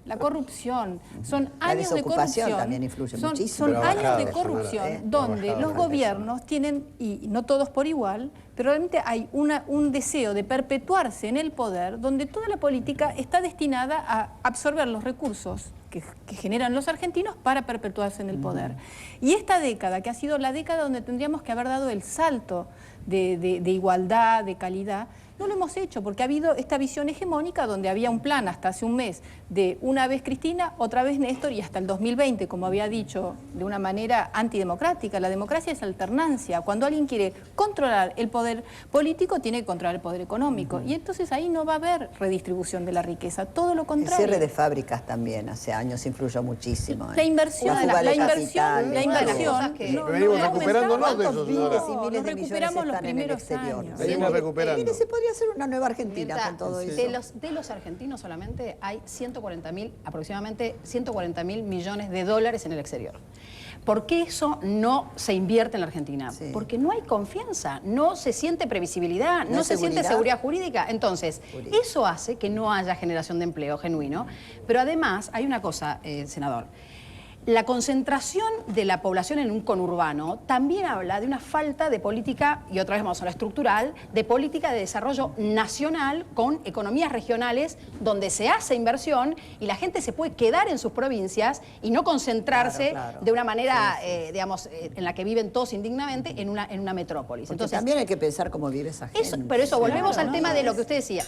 La corrupción. Son años de corrupción. La desocupación también influye muchísimo. Son años de corrupción donde los gobiernos tienen, y no todos por igual, pero realmente hay un deseo de perpetuarse en el poder donde toda la política está destinada a absorber los recursos que generan los argentinos para perpetuarse en el poder. Y esta década, que ha sido la década donde tendríamos que haber dado el salto de igualdad, de calidad, no lo hemos hecho porque ha habido esta visión hegemónica donde había un plan hasta hace un mes de una vez Cristina, otra vez Néstor y hasta el 2020, como había dicho de una manera antidemocrática. La democracia es alternancia. Cuando alguien quiere controlar el poder político, tiene que controlar el poder económico. Y entonces ahí no va a haber redistribución de la riqueza, todo lo contrario. El cierre de fábricas también hace años influyó muchísimo. La inversión, la inversión. Venimos recuperándonos de eso. Miles y miles de recuperamos los primeros años. Venimos recuperando. Mire, se podría hacer una nueva Argentina con todo eso. De los argentinos solamente hay aproximadamente 140.000 millones de dólares en el exterior. ¿Por qué eso no se invierte en la Argentina? Porque no hay confianza, no se siente previsibilidad, no se siente seguridad jurídica. Entonces, eso hace que no haya generación de empleo genuino. Pero además, hay una cosa, senador. La concentración de la población en un conurbano también habla de una falta de política, y otra vez vamos a lo estructural, de política de desarrollo nacional con economías regionales donde se hace inversión y la gente se puede quedar en sus provincias y no concentrarse de una manera, digamos, en la que viven todos indignamente en una metrópolis. Porque entonces también hay que pensar cómo vive esa gente. Pero eso, volvemos al tema de lo que usted decía,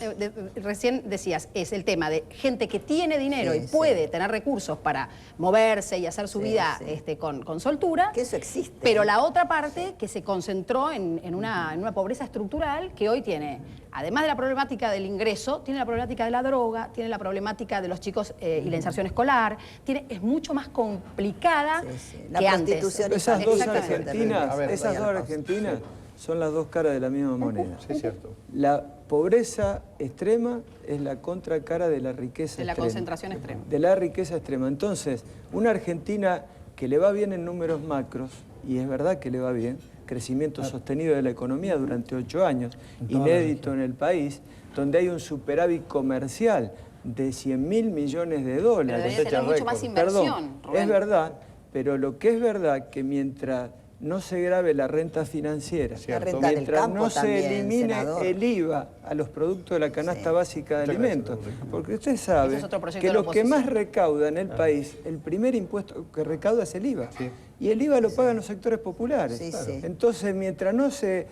recién decías, es el tema de gente que tiene dinero y puede tener recursos para moverse y hacer su vida con soltura. Que eso existe. Pero la otra parte que se concentró en una pobreza estructural que hoy tiene, además de la problemática del ingreso, tiene la problemática de la droga, tiene la problemática de los chicos y la inserción escolar, es mucho más complicada que antes. Esas dos Argentinas son las dos caras de la misma moneda. Sí, es cierto. La pobreza extrema es la contracara de la riqueza extrema. De la concentración extrema. De la riqueza extrema. Entonces, una Argentina que le va bien en números macros, y es verdad que le va bien, crecimiento sostenido de la economía durante 8 años, inédito en el país, donde hay un superávit comercial de 100.000 millones de dólares. Pero debería tener mucho más inversión, Rubén. Es verdad, pero lo que es verdad que mientras no se grave la renta financiera, mientras no se elimine el IVA a los productos de la canasta básica de alimentos, porque usted sabe que lo que más recauda en el país, el primer impuesto que recauda es el IVA, y el IVA lo pagan los sectores populares. Entonces, mientras no se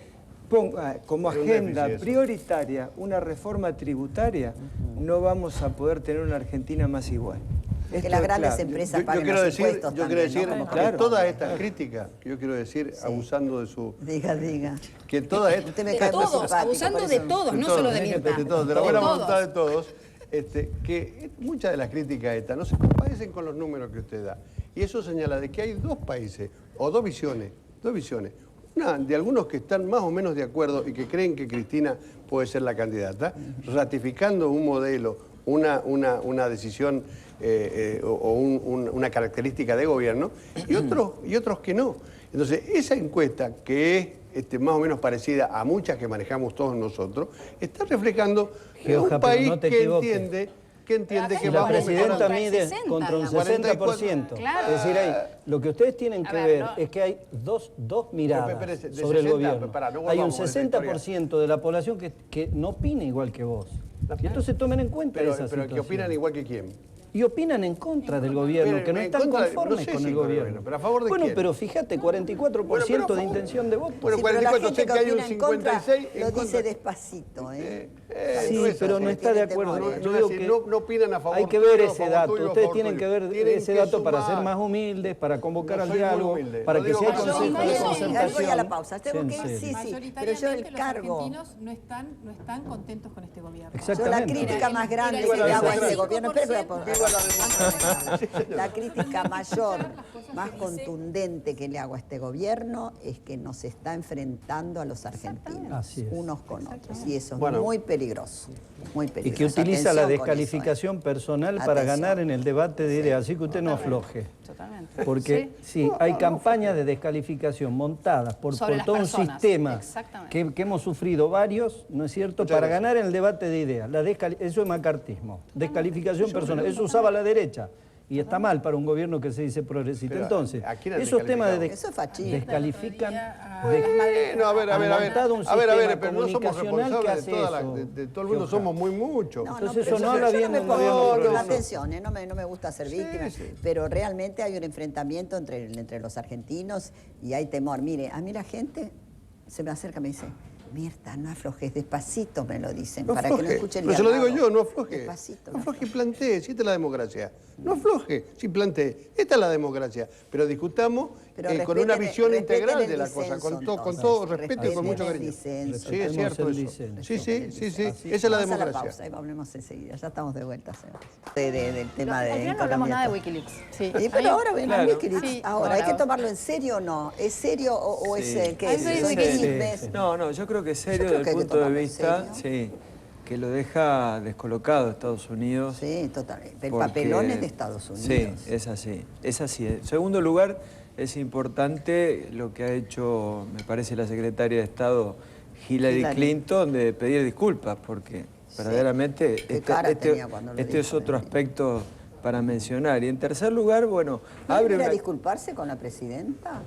ponga como agenda prioritaria una reforma tributaria, no vamos a poder tener una Argentina más igual. Que las grandes empresas paguen los impuestos Yo quiero decir que todas estas críticas, yo quiero decir, abusando de su... Diga. Que todas estas... Usted me cae muy simpático, abusando de todos, no solo de Mirta. De la buena voluntad de todos, que muchas de las críticas estas no se compadecen con los números que usted da. Y eso señala de que hay dos países, o dos visiones. Una de algunos que están más o menos de acuerdo y que creen que Cristina puede ser la candidata, ratificando un modelo, una decisión o una característica de gobierno, y otros que no. Entonces, esa encuesta, que es más o menos parecida a muchas que manejamos todos nosotros, está reflejando un país que entiende que la presidenta mide contra un 60%. Claro. Es decir, lo que ustedes tienen que ver es que hay dos miradas sobre el gobierno. Hay un 60% de la población que no opina igual que vos. Y entonces tomen en cuenta esa situación. Pero que opinan igual que quién. Y opinan en contra del gobierno, que no están conformes con el gobierno. ¿Pero a favor de quién? Pero fíjate, 44% de intención de voto. Bueno, 44, sé que hay un 56. Lo dice despacito, sí, pero no está de acuerdo. Yo digo que no opinan a favor. Hay que ver ese dato. Ustedes tienen que ver ese dato para ser más humildes, para convocar al diálogo, para que sea consejo de concertación. Voy a la pausa. Tengo que ir, sí. Pero yo el cargo. Los argentinos no están contentos con este gobierno. Yo la crítica más grande que le hago a este gobierno. La crítica mayor, más contundente que le hago a este gobierno es que nos está enfrentando a los argentinos, unos con otros. Y eso es muy peligroso, muy peligroso. Y que utiliza la descalificación personal para ganar en el debate de ideas. Así que usted no afloje. Porque hay campañas de descalificación montadas por todo un sistema que hemos sufrido varios, ¿no es cierto?, para ganar en el debate de ideas. Eso es macartismo, descalificación personal. Eso usaba la derecha. Y está mal para un gobierno que se dice progresista. Entonces, esos temas de descalifican... No, a ver, pero no somos responsables de todo el mundo, somos muchos. Entonces eso no habla bien de un gobierno progresista. No me gusta ser víctima, pero realmente hay un enfrentamiento entre los argentinos y hay temor. Mire, a mí la gente se me acerca y me dice... Mirta, no aflojes, despacito me lo dicen, para que no escuchen. Pero se lo digo yo, no afloje. Despacito. No afloje y plantee, si esta es la democracia. No afloje, si plantee, esta es la democracia. Pero discutamos con una visión integral de la cosa, con todo respeto y con mucho cariño. Sí, es cierto eso. Sí, esa es la democracia. Vamos a la pausa y volvemos enseguida, ya estamos de vuelta. Del tema de... Al final no hablamos nada de Wikileaks. Pero ahora venimos a Wikileaks. Ahora, ¿hay que tomarlo en serio o no? ¿Es serio o es qué es? No, yo creo que es serio desde el punto de vista, que lo deja descolocado Estados Unidos. Sí, totalmente. El papelón es de Estados Unidos. Sí, es así. En segundo lugar, es importante lo que ha hecho, me parece, la secretaria de Estado Hillary Clinton, de pedir disculpas, porque verdaderamente este es otro aspecto para mencionar. Y en tercer lugar, bueno, abre una... disculparse con la presidenta?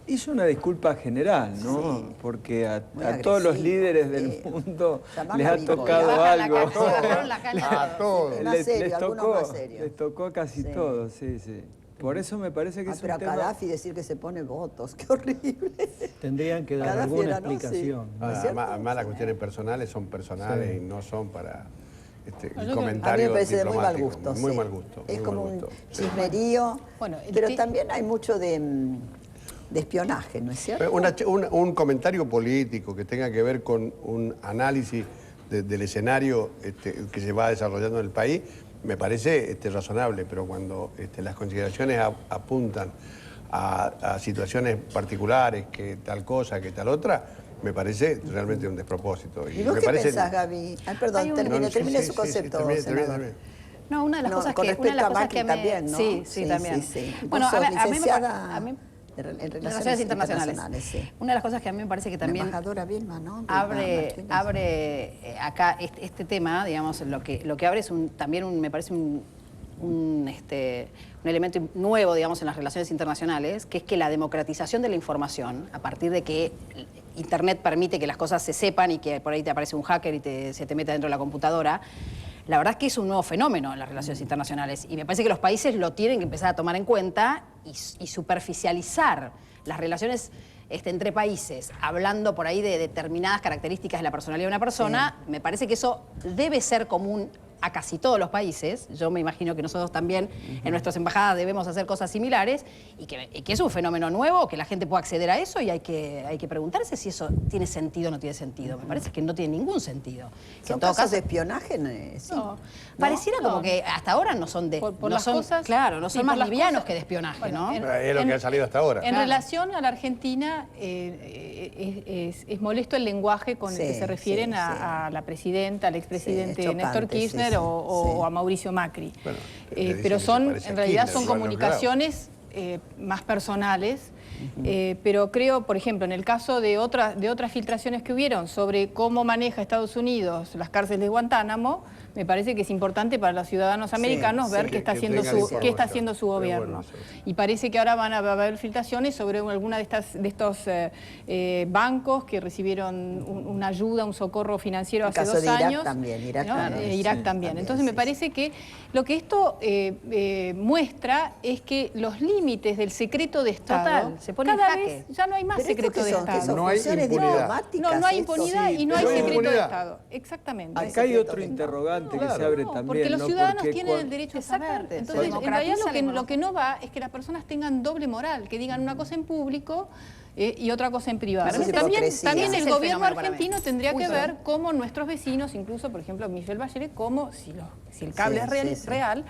Hizo una disculpa general, ¿no? Sí, porque a todos los líderes del mundo les ha tocado algo. A todos. Les tocó casi todos, sí, sí. Por eso me parece que es un tema... Pero a Gaddafi decir que se pone votos, qué horrible. Tendrían que dar alguna explicación. Además, las cuestiones personales son personales y no son para el comentario a mí me parece diplomático. De muy mal gusto. Muy mal gusto. Es como un chismerío, pero también hay mucho de espionaje, ¿no es cierto? Un comentario político que tenga que ver con un análisis del escenario que se va desarrollando en el país, me parece razonable, pero cuando las consideraciones apuntan a situaciones particulares, que tal cosa, que tal otra, me parece realmente un despropósito. ¿Y vos qué pensás, Gaby? Perdón, termine su concepto, senador. No, una de las cosas que... Con respecto a Macri también, ¿no? Sí, también. Bueno, a mí en relaciones internacionales. Sí. Una de las cosas que a mí me parece que también la embajadora Vilma, ¿no? abre acá este tema, digamos, lo que abre es también me parece un elemento nuevo, digamos, en las relaciones internacionales, que es que la democratización de la información, a partir de que Internet permite que las cosas se sepan y que por ahí te aparece un hacker y se te mete dentro de la computadora, la verdad es que es un nuevo fenómeno en las relaciones internacionales y me parece que los países lo tienen que empezar a tomar en cuenta y superficializar las relaciones entre países, hablando por ahí de determinadas características de la personalidad de una persona, me parece que eso debe ser común a casi todos los países. Yo me imagino que nosotros también en nuestras embajadas debemos hacer cosas similares y que es un fenómeno nuevo, que la gente pueda acceder a eso y hay que preguntarse si eso tiene sentido o no tiene sentido. Me parece que no tiene ningún sentido. ¿Son casos de espionaje? Sí. No. Pareciera como que hasta ahora no son de... Por las cosas, claro, no son más livianos que de espionaje, bueno, ¿no? Es lo que ha salido hasta ahora. En relación a la Argentina, es molesto el lenguaje con el que se refieren a la presidenta, al expresidente Néstor Kirchner o a Mauricio Macri. Bueno, pero en realidad son comunicaciones más personales. Pero creo, por ejemplo, en el caso de otras filtraciones que hubieron sobre cómo maneja Estados Unidos las cárceles de Guantánamo, me parece que es importante para los ciudadanos americanos ver qué está haciendo su gobierno. Y parece que ahora van a haber filtraciones sobre alguna de estos bancos que recibieron una ayuda, un socorro financiero hace 2 años. Irak también. Entonces me parece que lo que esto muestra es que los límites del secreto de Estado se pone en jaque. Vez ya no hay más secreto de Estado. No hay impunidad. No hay impunidad y no hay secreto de Estado. Exactamente. Acá hay otro interrogante que se abre también. Porque los ciudadanos tienen el derecho a saber. Entonces, en realidad lo que no va es que las personas tengan doble moral, que digan una cosa en público y otra cosa en privado. También el gobierno argentino tendría que ver cómo nuestros vecinos, incluso, por ejemplo, Michelle Bachelet, si el cable es real,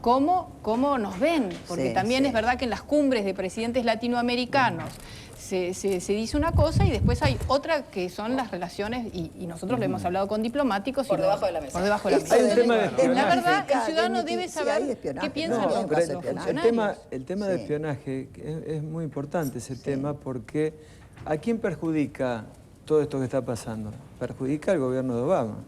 cómo nos ven. Porque también es verdad que en las cumbres de presidentes latinoamericanos se dice una cosa y después hay otra que son las relaciones, y nosotros lo hemos hablado con diplomáticos. Por debajo de la mesa. Hay un tema de espionaje. La verdad, el ciudadano debe saber qué piensan los funcionarios. El tema de espionaje es muy importante, ese tema, porque ¿a quién perjudica todo esto que está pasando? Perjudica al gobierno de Obama.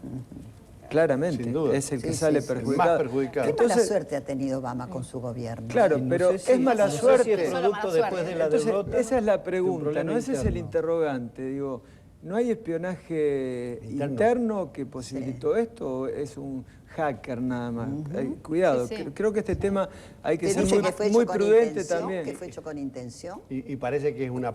Claramente, sin duda. Es el que sale perjudicado. Más perjudicado. ¿Qué mala suerte ha tenido Obama con su gobierno? Claro, pero es mala suerte. Es producto después de la derrota. Esa es la pregunta, ¿no? Ese es el interrogante. Digo, ¿no hay espionaje interno que posibilitó esto o es un hacker nada más? Cuidado, creo que este tema hay que ser muy prudente también. ¿Que fue hecho con intención? Y parece que es una